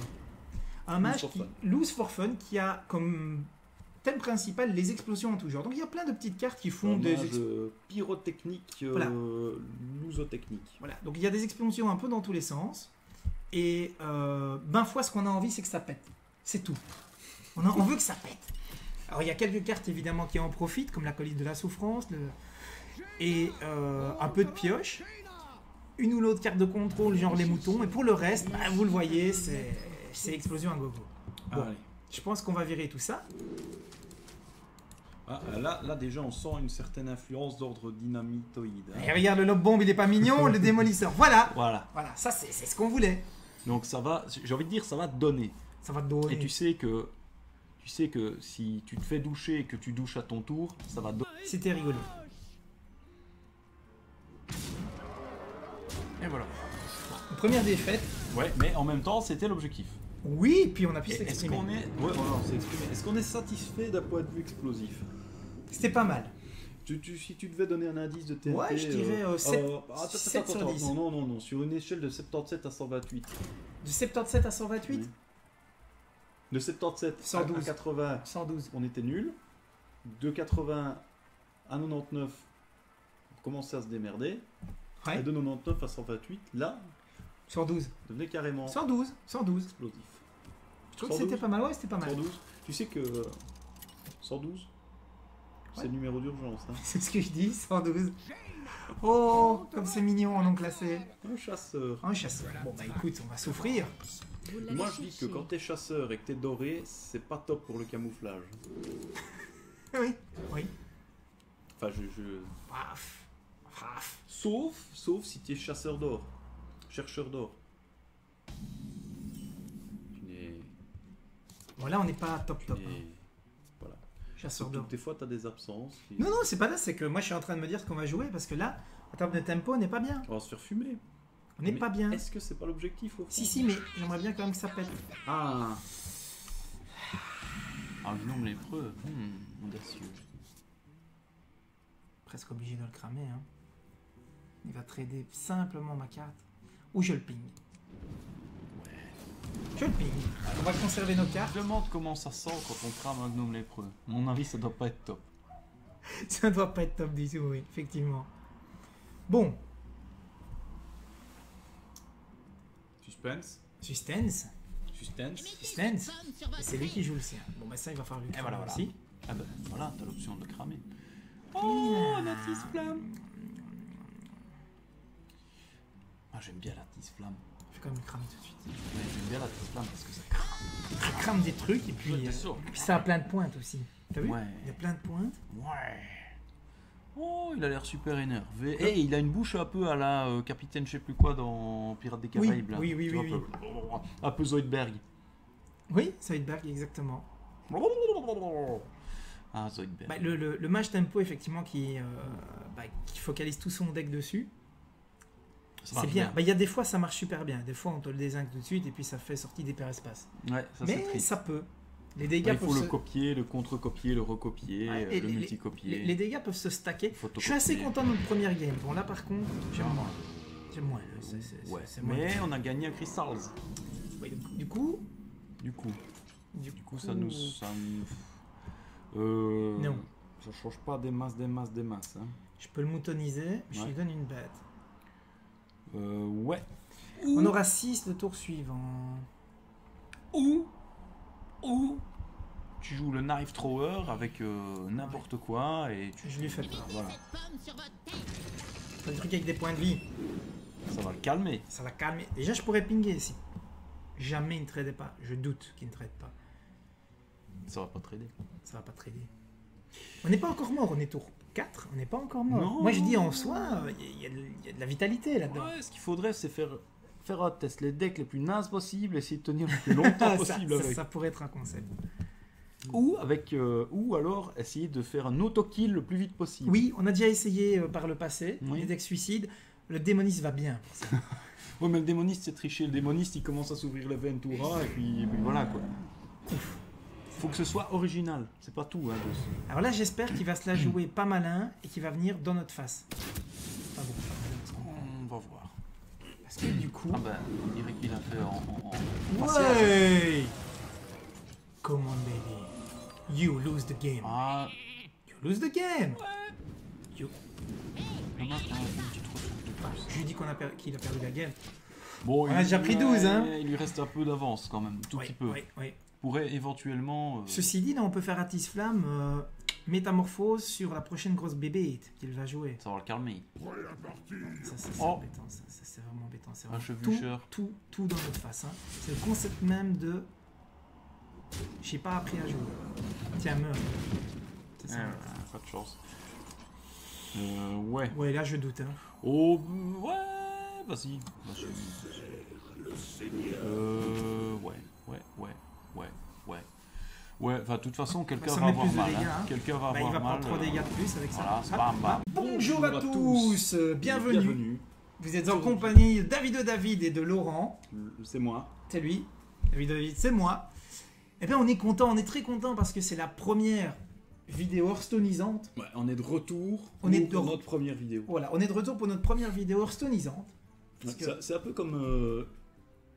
for fun. loose for fun, qui a comme thème principal les explosions en tout genre. Donc il y a plein de petites cartes qui font des pyrotechnique, Voilà. lusotechnique. Voilà, donc il y a des explosions un peu dans tous les sens. Et ben fois, ce qu'on a envie, c'est que ça pète. C'est tout. On veut que ça pète. Alors il y a quelques cartes évidemment qui en profitent, comme la colline de la souffrance, et un peu de pioche. Une ou l'autre carte de contrôle, genre les moutons. Et pour le reste, bah, vous le voyez, c'est explosion à gogo. Bon. Allez. Je pense qu'on va virer tout ça. Ah, là, déjà, on sent une certaine influence d'ordre dynamitoïde. hein. Et regarde, le lobe bombe, il est pas mignon, le démolisseur. Voilà, Voilà. voilà, ça c'est ce qu'on voulait. Donc ça va, j'ai envie de dire, ça va te donner. Ça va te donner. Et tu sais que si tu te fais doucher et que tu douches à ton tour, ça va te donner. C'était rigolo. Et voilà. Première défaite. Ouais, mais en même temps, c'était l'objectif. Oui, puis on a pu Est-ce s'exprimer. qu'on est... Ouais, voilà, on s'est exprimé. Est-ce qu'on est satisfait d'un point de vue explosif? C'était pas mal. Si tu devais donner un indice de TNT... Ouais, je dirais 7 sur 10. Non, sur une échelle de 77 à 128. De 77 à 128 Oui. De 77 112. à 80, 112. on était nul. De 80 à 99, on commençait à se démerder. Ouais. Et de 99 à 128, là, 112. devenait carrément 112. 112. explosif. Je trouve que 112. c'était pas mal. Ouais, c'était pas mal. 112, tu sais que 112, c'est Ouais. le numéro d'urgence. Hein. C'est ce que je dis, 112. Oh, comme c'est mignon en nom classé. Un chasseur. Un chasseur. Bon, bah écoute, on va souffrir. Moi je dis que quand t'es chasseur et que t'es doré, c'est pas top pour le camouflage. Oui. Oui. Enfin, Paf. Paf. Sauf si t'es chasseur d'or. Chercheur d'or. Tu n'es... Bon, là, on n'est pas top top. hein. Voilà. Chasseur Surtout d'or. que des fois t'as des absences. qui- Non, non, c'est pas là. C'est que moi, je suis en train de me dire ce qu'on va jouer parce que là, en termes de tempo, on n'est pas bien. On va se faire fumer. On n'est Mais pas bien. Est-ce que c'est pas l'objectif au fond? Si, mais j'aimerais bien quand même que ça pète. Ah, Un binôme lépreux, audacieux. Presque obligé de le cramer. Hein. Il va trader simplement ma carte. Ou je le ping. Je le ping. On va conserver nos cartes. Je me demande comment ça sent quand on crame un gnome lépreux. À mon avis, ça doit pas être top. Ça ne doit pas être top du tout, oui, effectivement. Bon, suspense. suspense. Suspense. Et c'est lui qui joue le sien. Bon, bah ça, il va falloir lui Et voilà, cramer voilà. aussi. Ah ben voilà, t'as l'option de le cramer. Oh, la tisse-flamme. Ah, j'aime bien la tisse-flamme. Je vais quand même le cramer tout de suite. Mais j'aime bien la tisse-flamme parce que ça crame. Ça crame des trucs et puis, Je te sors. puis ça a plein de pointes aussi. T'as vu? Ouais. Il y a plein de pointes. Ouais. Oh, il a l'air super énervé. Et il a une bouche un peu à la capitaine je sais plus quoi dans Pirates des Oui, Caraïbes. là. oui, oui, Tu vois, oui, Un peu Zoidberg. Oui, Zoidberg, exactement. Ah, Zoidberg. Bah, le match tempo, effectivement, qui focalise tout son deck dessus. Ça C'est marche bien. Bah, il y a des fois, ça marche super bien. Des fois, on te le désingue tout de suite et puis ça fait sortie d'hyperespace. Ouais, ça c'est Mais triste. ça peut. Les dégâts Ouais, il faut peuvent le se... copier, le contre-copier, le recopier, Ouais, et le multicopier. les dégâts peuvent se stacker. Photocopier. Je suis assez content de notre première game. Bon, là, par contre, j'aime moins. J'aime moins. Ouais, c'est moins. mais on a gagné à Crystals. Ouais, du coup, Du coup, ça coup, nous... Non. Ça change pas des masses. Hein. je peux le moutoniser. Je Ouais. lui donne une bête. Ouais. On aura 6 le tour suivant. Ou tu joues le knife thrower avec n'importe quoi et Je lui fais peur. voilà, C'est un truc avec des points de vie. ça va le calmer. Ça va calmer. Déjà, je pourrais pinguer si jamais il ne tradait pas. Je doute qu'il ne trade pas. Ça va pas trader. Ça va pas trader. On n'est pas encore mort, on est tour 4, on n'est pas encore mort. Non. Moi je dis en soi, il y a de la vitalité là-dedans. Ouais, ce qu'il faudrait, c'est faire un test, les decks les plus nazes possibles, essayer de tenir le plus longtemps possible avec. Ça pourrait être un concept. Ou alors essayer de faire un auto-kill le plus vite possible. Oui, on a déjà essayé par le passé, Oui. les decks suicides. Le démoniste va bien pour ça. Ouais, mais le démoniste, c'est tricher. Le démoniste, il commence à s'ouvrir le Ventura et puis voilà quoi. Faut que ce soit original, c'est pas tout. Hein, Alors là, j'espère qu'il va se la jouer pas malin et qu'il va venir dans notre face. Pas bon, pas malin, parce qu'on- On va voir. Parce que du coup... Ah ben, on dirait qu'il a fait en Ouais! Come on, baby. You lose the game. Ah, You lose the game. You... dommage qu'on a fait une petite ressource de plus. Je lui dis qu'il a perdu la game. Bon, On a déjà pris 12, hein. Il lui reste un peu d'avance quand même, tout petit peu. Oui. Pourrait éventuellement... Ceci dit, là, on peut faire à Tisflamme métamorphose sur la prochaine grosse bébête qu'il va jouer. Ça va le calmer. Ça, c'est Oh. embêtant. Ça, c'est vraiment embêtant. C'est Un vraiment chevaucheur. tout dans notre face. Hein. C'est le concept même de... J'ai pas appris à jouer. Tiens, meurs. C'est ça. Pas de chance. Ouais. Ouais, là, je doute. Hein. Oh, ouais, vas-y. Ouais, enfin, de toute façon, quelqu'un Ça va met avoir plus de mal. dégâts, hein. hein. Quelqu'un va Bah, avoir il va mal. prendre 3 dégâts de plus avec ça. Voilà, Hop, bam, bam. hop. Bonjour à tous, bienvenue. Vous êtes en compagnie de David et de Laurent. C'est moi. C'est lui. David, c'est moi. Eh bien, on est content, on est très content parce que c'est la première vidéo hearthstoneisante. Ouais, on est de retour On est pour de- notre première vidéo. Voilà, on est de retour pour notre première vidéo hearthstoneisante. Parce Ouais, que C'est un peu comme...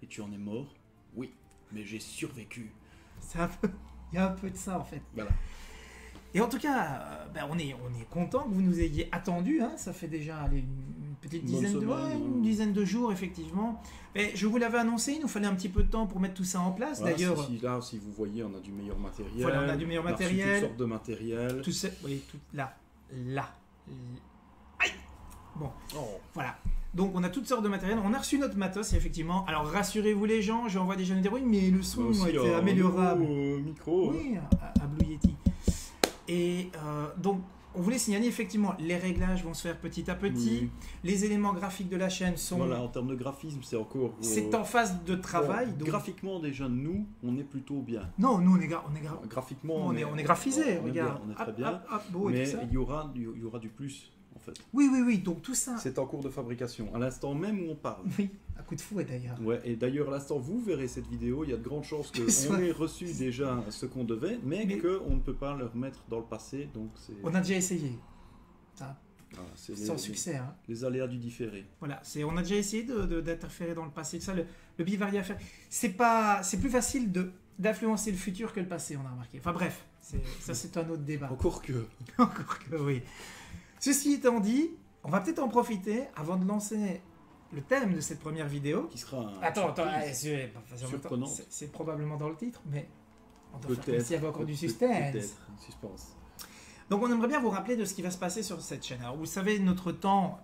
Et tu en es mort? Oui, mais j'ai survécu. c'est un peu... Il y a un peu de ça en fait. Voilà. Et en tout cas, on est content que vous nous ayez attendus. Hein. Ça fait déjà allez, une petite Une bonne dizaine de, semaine, ouais, hein. une dizaine de jours, effectivement. Mais je vous l'avais annoncé, il nous fallait un petit peu de temps pour mettre tout ça en place. Voilà, D'ailleurs, là, si vous voyez, on a du meilleur matériel. Voilà, on a du meilleur On a reçu matériel. toutes sortes de matériel. tout ça, oui, tout là. Aïe. Bon, Oh. voilà. Donc on a toutes sortes de matériel. On a reçu notre matos, effectivement. Alors rassurez-vous les gens, j'envoie des jeunes dire oui, mais le son Aussi, a été améliorable. Micro. Oui, à Blue Yeti. Et donc, on voulait signaler effectivement, les réglages vont se faire petit à petit. Oui. Les éléments graphiques de la chaîne sont. Voilà, en termes de graphisme, c'est encore... C'est en phase de travail. bon, donc- graphiquement, déjà, nous, on est plutôt bien. Non, nous on est, Graphiquement, on est graphisé, on est regarde. bien, on est très Hop, bien. hop, hop, beau et Mais tout ça. il y aura du plus, en fait. Oui, donc tout ça. C'est en cours de fabrication, à l'instant même où on parle. Oui, à coup de fouet d'ailleurs. Ouais, et d'ailleurs, à l'instant, vous verrez cette vidéo, il y a de grandes chances Que qu'on soit- ait reçu déjà ce qu'on devait, mais qu'on ne peut pas le remettre dans le passé, donc c'est... On a déjà essayé. Ça, Voilà, c'est sans succès. Hein. les aléas du différé. Voilà, on a déjà essayé d'interférer dans le passé. Ça, le bivariat faire. C'est plus facile d'influencer le futur que le passé, on a remarqué. Enfin bref, ça c'est un autre débat. Encore que... Encore que oui. Ceci étant dit, on va peut-être en profiter avant de lancer le thème de cette première vidéo. Qui sera un... Attends, surprise. Surprenant. c'est probablement dans le titre, mais on doit faire comme Peut-être. s'il y avait encore du Peut-être, suspense. suspense. Donc on aimerait bien vous rappeler de ce qui va se passer sur cette chaîne. Alors vous savez, notre temps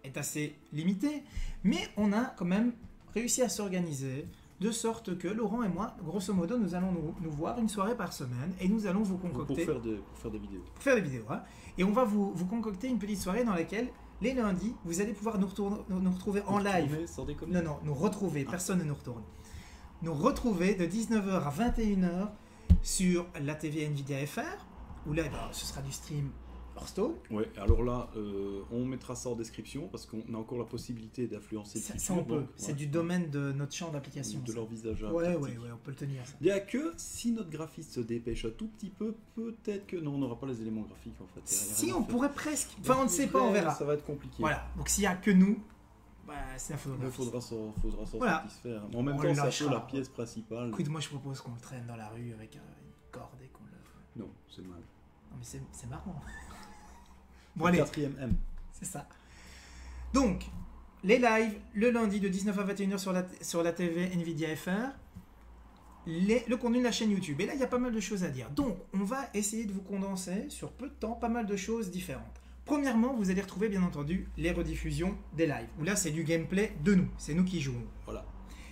est assez limité, mais on a quand même réussi à s'organiser de sorte que Laurent et moi, grosso modo, nous allons nous voir une soirée par semaine et nous allons vous Pour concocter... faire des vidéos. pour faire des vidéos. Hein. Et on va vous concocter une petite soirée dans laquelle, les lundis, vous allez pouvoir nous retrouver en live. Retourner sans déconner. Non, nous retrouver, personne ne nous retourne. Nous retrouver de 19h à 21h sur la TV Nvidia FR, où là, ce sera du stream Hearthstone. Ouais, alors là, on mettra ça en description parce qu'on a encore la possibilité d'influencer le Ça, futur. on peut. donc, C'est ouais. du domaine de notre champ d'application. De ça. l'envisageable. Ouais, tactique. on peut le tenir. Ça. Bien que, si notre graphiste se dépêche un tout petit peu, peut-être que non, on n'aura pas les éléments graphiques en fait. Il y a Si, rien à on faire. pourrait presque. Enfin, on ne sait pas, on verra. Ça va être compliqué. Voilà. Donc, s'il n'y a que nous, c'est la Il photographie. faudra s'en Voilà. satisfaire. En même On temps, c'est un lâchera. peu la pièce principale. Écoute, moi, je propose qu'on le traîne dans la rue avec une corde et qu'on le. Non, c'est mal. Non, mais c'est marrant. Bon, allez, 4ème M. c'est ça. Donc, les lives, le lundi de 19 à 21h sur la TV Nvidia FR. le contenu de la chaîne YouTube. Et là, il y a pas mal de choses à dire. Donc, on va essayer de vous condenser sur peu de temps, pas mal de choses différentes. Premièrement, vous allez retrouver bien entendu les rediffusions des lives. Où là, c'est du gameplay de nous. C'est nous qui jouons. Voilà.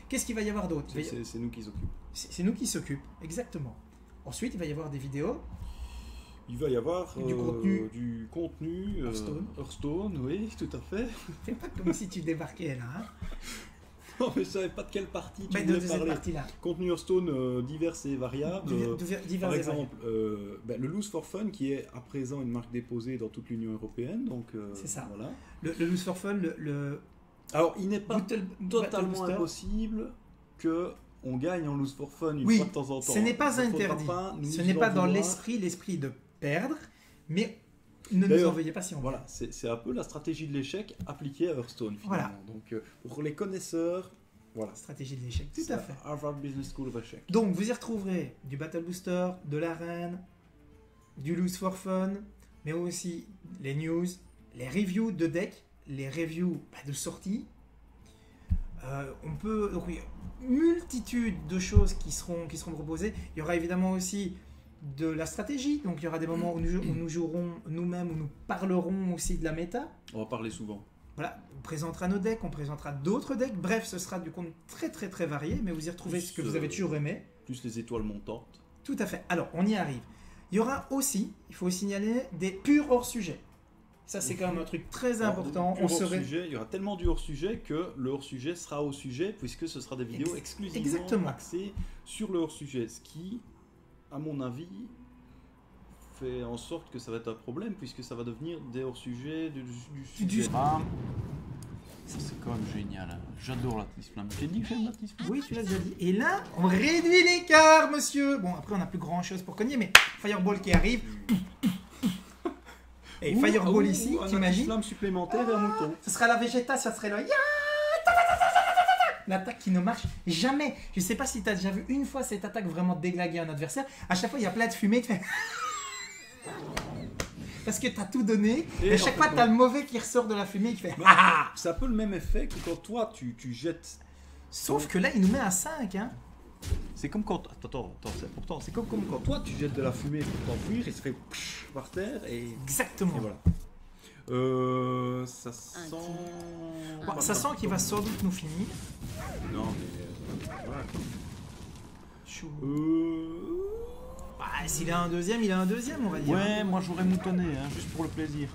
Qu'est-ce qu'il va y avoir d'autre? C'est nous qui s'occupent. C'est nous qui s'occupent, exactement. Ensuite, il va y avoir des vidéos. Il va y avoir Du contenu. Hearthstone. Hearthstone, oui, tout à fait. Fais pas comme si tu débarquais là. Hein. Non, mais je savais pas de quelle partie tu De voulais cette parler. partie-là. Contenu Hearthstone divers et variables. Divers Par et exemple, le Loose for Fun, qui est à présent une marque déposée dans toute l'Union Européenne. Donc, c'est ça. Voilà. Le Loose for Fun, Alors, il n'est pas Battle totalement Booster. impossible que on gagne en Loose for Fun une Oui, fois de temps en temps. ce n'est pas Il ne faudra interdit. pas nous Ce n'est pas en dans vouloir. l'esprit de perdre, mais ne nous D'ailleurs, en veuillez pas si on Voilà, c'est un peu la stratégie de l'échec appliquée à Hearthstone finalement. Voilà. Donc pour les connaisseurs, voilà. Stratégie de l'échec, tout C'est à fait. Harvard Business School of Échec. Donc vous y retrouverez du Battle Booster, de l'arène, du Loose for Fun, mais aussi les news, les reviews de deck, les reviews de sortie. Donc, il y a multitude de choses qui seront proposées. Il y aura évidemment aussi de la stratégie. Donc il y aura des moments où nous jouerons nous-mêmes, où nous parlerons aussi de la méta. On va parler souvent. Voilà, on présentera nos decks, on présentera d'autres decks. Bref, ce sera du contenu très très très varié, mais vous y retrouvez ce que vous avez toujours aimé. Plus les étoiles montantes. Tout à fait. Alors, on y arrive. Il y aura aussi, il faut signaler, des purs hors-sujet. Ça, c'est quand même un truc très important. Il y aura tellement du hors-sujet que le hors-sujet sera au sujet, puisque ce sera des vidéos exclusivement axées sur le hors-sujet. Ce qui, à mon avis, fait en sorte que ça va être un problème, puisque ça va devenir des hors-sujets du sujet. Ah, ça c'est quand même génial. Hein. J'adore la Tisflamme. J'ai dit que j'aime la Tisflamme. Oui, tu l'as déjà dit. Et là, on réduit l'écart, monsieur. Bon, après, on n'a plus grand-chose pour cogner, mais Fireball qui arrive. Et Fireball ici, t'imagines? Flamme supplémentaire et un mouton. Ce sera la Vegeta, ça serait le... L'attaque qui ne marche jamais. Je sais pas si tu as déjà vu une fois cette attaque vraiment déglaguer un adversaire. À chaque fois, il y a plein de fumée. Tu fais... Parce que tu as tout donné. Et à chaque fois, tu as le mauvais qui ressort de la fumée et qui fait... C'est un peu le même effet que quand toi, tu jettes... Sauf que là, il nous met à 5. Hein. C'est comme quand... Attends, c'est important. C'est comme quand toi, tu jettes de la fumée pour t'enfuir, il se fait par terre et... Exactement. Et voilà. Ça sent... Bon, ça sent qu'il va sans doute nous finir. Non, mais... voilà. Chou. S'il a un deuxième, il a un deuxième, on va dire. Ouais, moi j'aurais moutonné, hein, juste pour le plaisir.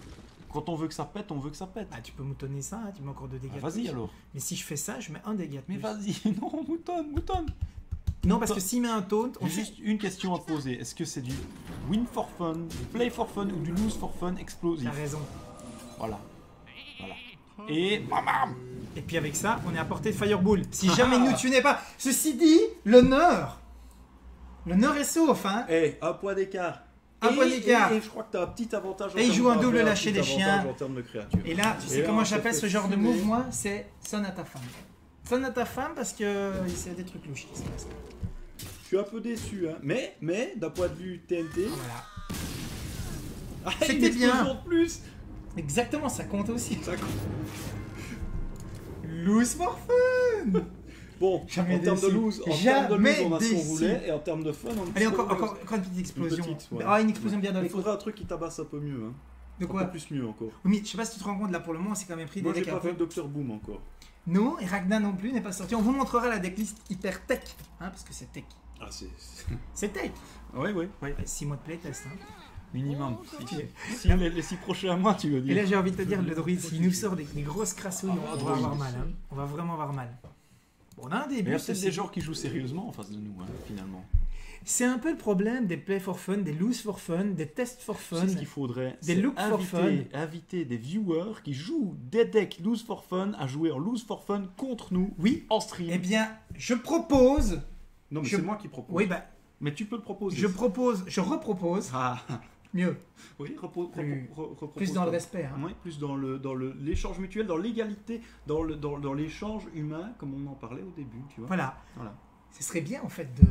Quand on veut que ça pète, on veut que ça pète. Ah, tu peux moutonner ça, hein, tu mets encore 2 dégâts. Vas-y alors. Mais si je fais ça, je mets un dégât de Mais plus. vas-y, non, moutonne. Non, parce que s'il met un taunt, on J'ai juste une question à te poser. Est-ce que c'est du win for fun, du play for fun ou du lose for fun explosif? T'as raison. Voilà. Et bam. Et puis avec ça, on est à portée de Fireball. Si jamais nous tunez pas. Ceci dit, l'honneur est sauf, hein. Un point d'écart. Un point d'écart. Et je crois que tu as un petit avantage. Et il joue un double lâcher des chiens. En termes de créatures. Et là, tu sais comment j'appelle ce genre de move, moi? C'est sonne à ta femme. Sonne à ta femme parce que c'est des trucs louches qui se passent. Je suis un peu déçu, hein. Mais d'un point de vue TNT. Voilà. C'était bien. De plus. Exactement, ça compte aussi. Ça compte. Loose for fun. Bon, Jamais en termes de déçu. loose, on a ce qu'on voulait, et en termes de fun, on Allez, encore une petite explosion. Ouais. Ah, une explosion bien dans les Il faudrait un truc qui tabasse un peu mieux. Hein. De quoi? Un peu plus mieux encore. Oui, mais je sais pas si tu te rends compte, là pour le moment, c'est quand même pris Moi, des j'ai decks pas un fait peu. Dr Boom encore. Non, et Ragnar non plus n'est pas sorti. On vous montrera la decklist hyper tech, hein, parce que c'est tech. Ah, c'est... C'est tech. Oui. 6 mois de playtest. Hein. Minimum. Si Là- les 6 prochains mois, tu veux Et dire. là, j'ai envie de te dire, le druide, s'il nous sort des grosses crassouilles, on va avoir mal. Hein. On va vraiment avoir mal. Bon, on a un Mais il y début. a peut-être des gens qui jouent sérieusement en face de nous, hein, finalement. C'est un peu le problème des play for fun, des lose for fun, des tests for Tu fun. sais ce qu'il faudrait, Des c'est look for inviter des viewers qui jouent des decks lose for fun à jouer en lose for fun contre nous Oui. en stream. Eh bien, je propose. Non, mais Je- c'est moi qui propose. Oui, bah, Mais tu peux le proposer. je repropose. Ah, Mieux. oui, Plus dans le respect. Hein. Oui, plus dans l'échange mutuel, dans l'égalité, dans l'échange humain, comme on en parlait au début, tu vois. Voilà. Voilà. Ce serait bien, en fait, de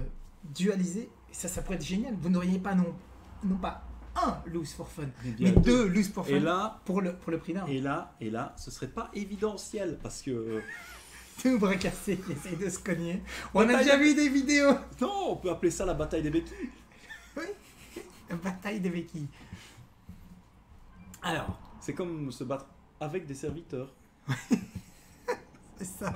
dualiser. Et ça pourrait être génial. Vous n'auriez pas non pas un lose for fun, mais deux lose for fun Et là, pour le prix d'un. et là, ce serait pas évidentiel parce que Deux bras cassés qui essayent de se cogner. On a déjà vu des vidéos. Non, on peut appeler ça la bataille des béquilles. Oui, la bataille des béquilles. Alors, C'est comme se battre avec des serviteurs. c'est ça.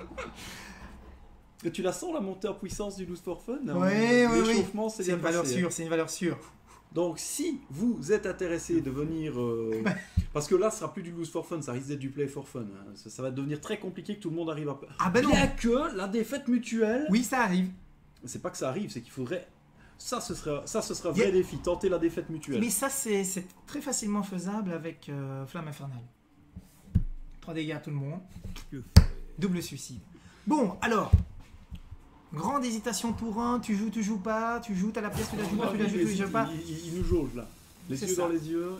Et tu la sens la montée en puissance du Loose for Fun hein. Oui. L'échauffement, c'est C'est bien une valeur passé, hein. sûre, c'est une valeur sûre. Donc si vous êtes intéressé de venir... parce que là, ce sera plus du Loose for Fun, ça risque d'être du Play for Fun. Hein. Ça va devenir très compliqué que tout le monde arrive à... Ah ben non. Bien que la défaite mutuelle... Oui, ça arrive. C'est pas que ça arrive, c'est qu'il faudrait... Ça, ce sera un Yeah. vrai défi, tenter la défaite mutuelle. Mais ça, c'est très facilement faisable avec Flamme Infernale. 3 dégâts à tout le monde. Double suicide. Bon, alors. Grande hésitation pour un. Tu joues pas. Tu joues, t'as la pièce, tu la joues pas, tu la joues, tu la joues pas. Il nous jauge là. Les C'est yeux ça. dans les yeux,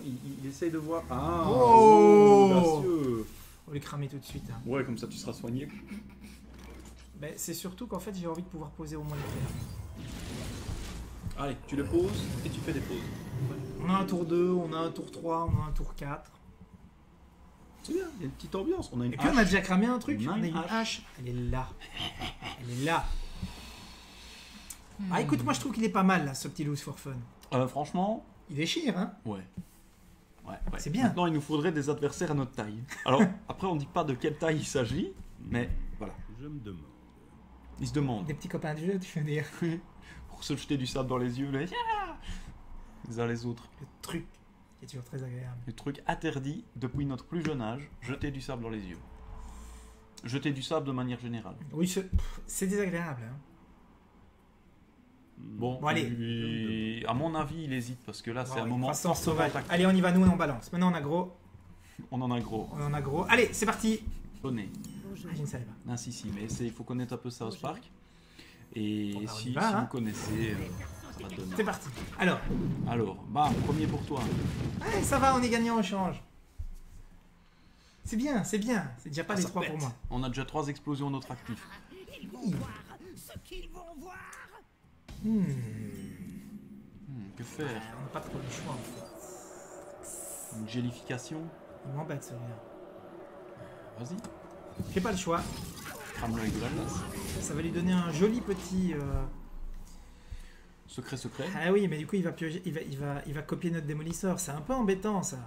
il essaye de voir... Ah, Oh. audacieux. On va les cramer tout de suite. Hein. Ouais, comme ça tu seras soigné. Ben, c'est surtout qu'en fait, j'ai envie de pouvoir poser au moins les pierres. Allez, tu le poses et tu fais des pauses. On a un tour 2, on a un tour 3, on a un tour 4. C'est bien, il y a une petite ambiance. On a une Et puis on a hache. déjà cramé un truc. On a On a une une hache. hache. Elle est là. Elle est là. Ah, écoute, moi je trouve qu'il est pas mal là, ce petit Loose for Fun. Franchement, Il déchire, hein. ouais. Ouais. C'est bien. Maintenant, il nous faudrait des adversaires à notre taille. Alors, après, on dit pas de quelle taille il s'agit, mais voilà. Je me demande. Il se demande. Des petits copains de jeu, tu veux dire. Pour se jeter du sable dans les yeux, les uns les autres. Le truc qui est toujours très agréable. Le truc interdit depuis notre plus jeune âge, jeter du sable dans les yeux. Jeter du sable de manière générale. Oui, c'est désagréable. Hein. Bon, Bon, allez. à mon avis, il hésite parce que là, c'est un Oui, moment. croissance fortement sauvage. tactique. Allez, on y va, nous on balance. Maintenant on a gros. On en a gros. On en a gros. Allez, c'est parti. Donné. Ah, je ne savais pas. Ah, si, mais il faut connaître un peu South Park. Et Bon, bah, on y si va, hein. vous connaissez, ça va donner. C'est parti. Alors, Alors, premier pour toi. ouais, ça va, on est gagnant au change. C'est bien, c'est bien. C'est déjà pas les Ça 3 pète. pour moi. On a déjà 3 explosions à notre actif. Hmm. Que faire? On n'a pas trop le choix en fait. Une gélification? Il m'embête celui-là. Vas-y, J'ai pas le choix. crame-le avec de la glace. Ça va lui donner un joli petit. Secret. Ah oui, mais du coup il va piocher, il va copier notre démolisseur. C'est un peu embêtant ça.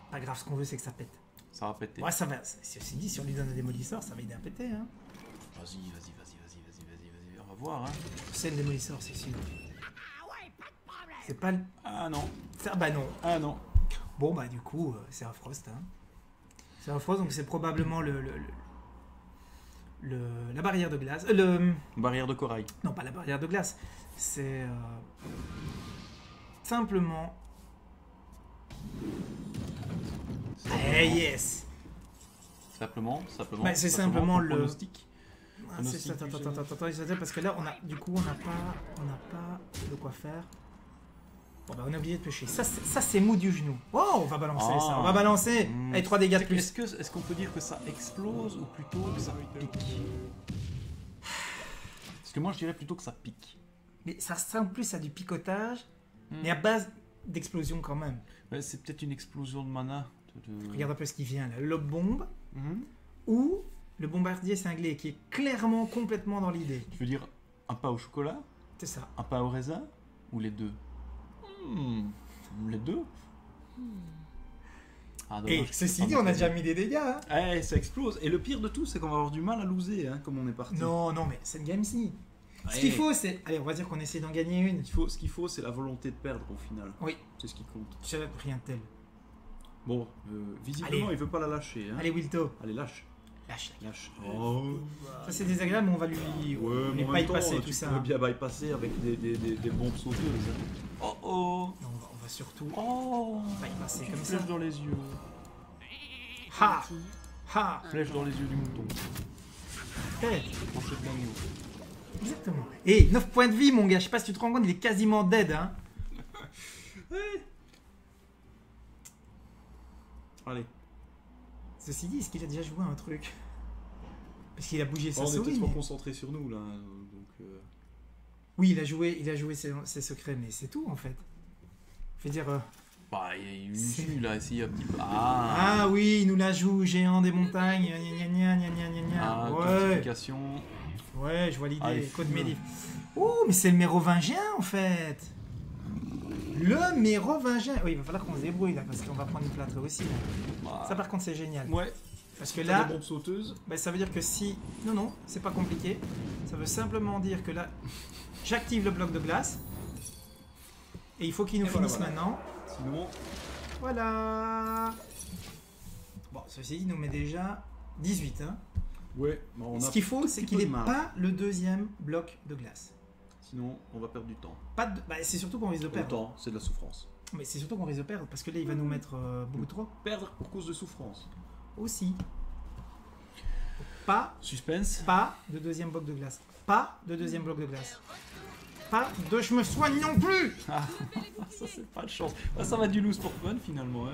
Pas grave, ce qu'on veut c'est que ça pète. Ça va péter. Ouais, ça va. Ceci dit, si on lui donne un démolisseur, ça va aider à péter. Hein. Vas-y. On va voir, hein. C'est le démolisseur, c'est sûr. C'est pas le. Ah non. Bah non. Ah non. Bon bah du coup, c'est un frost. Hein. C'est un frost, donc c'est probablement la barrière de glace. Barrière de corail. Non, pas la barrière de glace. C'est simplement. Eh yes. Simplement. Bah, c'est simplement ton le- pronostic. Ah, c'est- attends, parce que là, on n'a pas de quoi faire. Bon bah on est obligé de pêcher. Ça c'est mou du genou. Oh, on va balancer Ah. ça. On va balancer. Allez, 3 dégâts de plus. Est-ce qu'on peut dire que ça explose ou plutôt que ça pique? Parce que moi je dirais plutôt que ça pique. Mais ça ressemble plus à du picotage, Hmm. mais à base d'explosion quand même. Ouais, c'est peut-être une explosion de mana. Regarde un peu ce qui vient là. Le bombe Mhm. ou le bombardier cinglé qui est clairement complètement dans l'idée. Tu veux dire un pain au chocolat, C'est ça. un pain au raisin ou les deux? Les deux. Ah, Et dommage que ceci c'est dit, pas on a mon déjà cas. mis des dégâts. Hein. Eh, ça explose. Et le pire de tout, c'est qu'on va avoir du mal à loser, hein, comme on est parti. Non, mais cette game-ci. Ce Ouais. qu'il faut, c'est. Allez, on va dire qu'on essaie d'en gagner une. Ce qu'il faut, c'est la volonté de perdre au final. Oui. C'est ce qui compte. Je rien de tel. Bon, visiblement, Allez. il veut pas la lâcher. Hein. Allez, Wilto. Allez, lâche. Lâche. Lâche. Oh. Ça, c'est désagréable, mais on va lui. Ouais, mais les en même temps, bypasser tu tout ça. peux bien bypasser avec des bombes sauteuses. hein. Oh oh. Non, on va surtout Oh. bypasser Tu comme ça. flèches dans les yeux. Ha Ha Flèche dans les yeux du mouton. Tête. Tranchée de l'agneau. Exactement. Et 9 points de vie, mon gars. Je sais pas si tu te rends compte, il est quasiment dead. Hein. Allez. Ceci dit, est-ce qu'il a déjà joué à un truc? Parce qu'il a bougé sa On était souris. trop mais- concentrés sur nous là. Donc, Oui, il a joué ses secrets, mais c'est tout en fait. Je veux dire, Bah, il C'est- là, ici, un petit peu. Ah oui, il nous la joue, géant des montagnes. Gna gna gna gna gna gna gna. Ah, Ouais. classification. Ouais, je vois Ah, l'idée. il Code fume. Médif. Oh, mais c'est le mérovingien en fait. Le mérovingien. Oui, il va falloir qu'on se débrouille là, parce qu'on va prendre une plâtre aussi. Là. Bah, Ça, par contre, c'est génial. ouais. Parce que T'as là, des bombes sauteuses. bah, ça veut dire que si. Non, non, c'est pas compliqué. Ça veut simplement dire que là, j'active le bloc de glace. Et il faut qu'il nous Et voilà, finisse voilà. maintenant. Sinon, Voilà. Bon, ceci dit, il nous met déjà 18. Hein. ouais, bah, on Ce a qu'il faut, tout c'est petit qu'il peu n'ait de marge. pas le deuxième bloc de glace. Sinon, on va perdre du temps. Pas de... bah, c'est surtout qu'on risque de Le perdre. temps, c'est de la souffrance. Mais c'est surtout qu'on risque de perdre parce que là, il va nous mettre beaucoup trop. Perdre pour cause de souffrance. Aussi. Pas Suspense. de deuxième bloc de glace. Pas de deuxième bloc de glace. Pas de je me soigne non plus. Ça, c'est pas de chance. Ah, ça va du loose pour fun finalement. Ouais.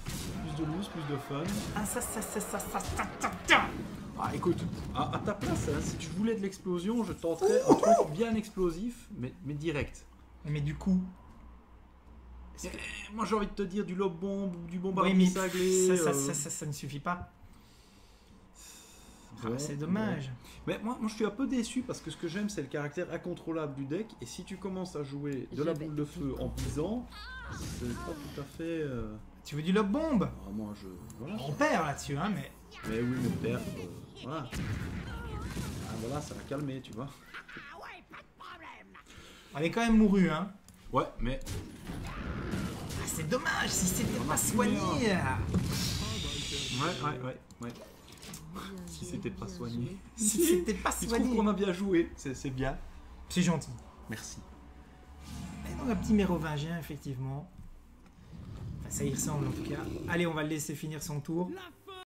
Plus de loose, plus de fun. Ah ça. Ah, écoute, à ta place, hein, si tu voulais de l'explosion, je tenterais un truc bien explosif, mais direct. Mais du coup, Moi, j'ai envie de te dire du lobe bombe ou du oui, bombardier mais cinglé. ça ne suffit pas. Ah, Ouais, c'est dommage. Mais moi, je suis un peu déçu parce que ce que j'aime, c'est le caractère incontrôlable du deck. Et si tu commences à jouer de la boule de feu en pisant, c'est pas tout à fait. Tu veux du lobe bombe? Ah, moi, voilà. On perd là-dessus, hein, mais Mais oui, mais perdre. Voilà. Ah, voilà, ça va calmer, tu vois. elle est quand même mourue, hein. Ouais, mais. Ah, c'est dommage si c'était On a pas plus soigné. Ouais. Si c'était pas soigné. Si c'était pas Tu trouves qu'on soigné. a bien joué. C'est bien. C'est gentil. Merci. Et donc un petit mérovingien, effectivement. Enfin, ça y ressemble en tout cas. Allez, on va le laisser finir son tour. La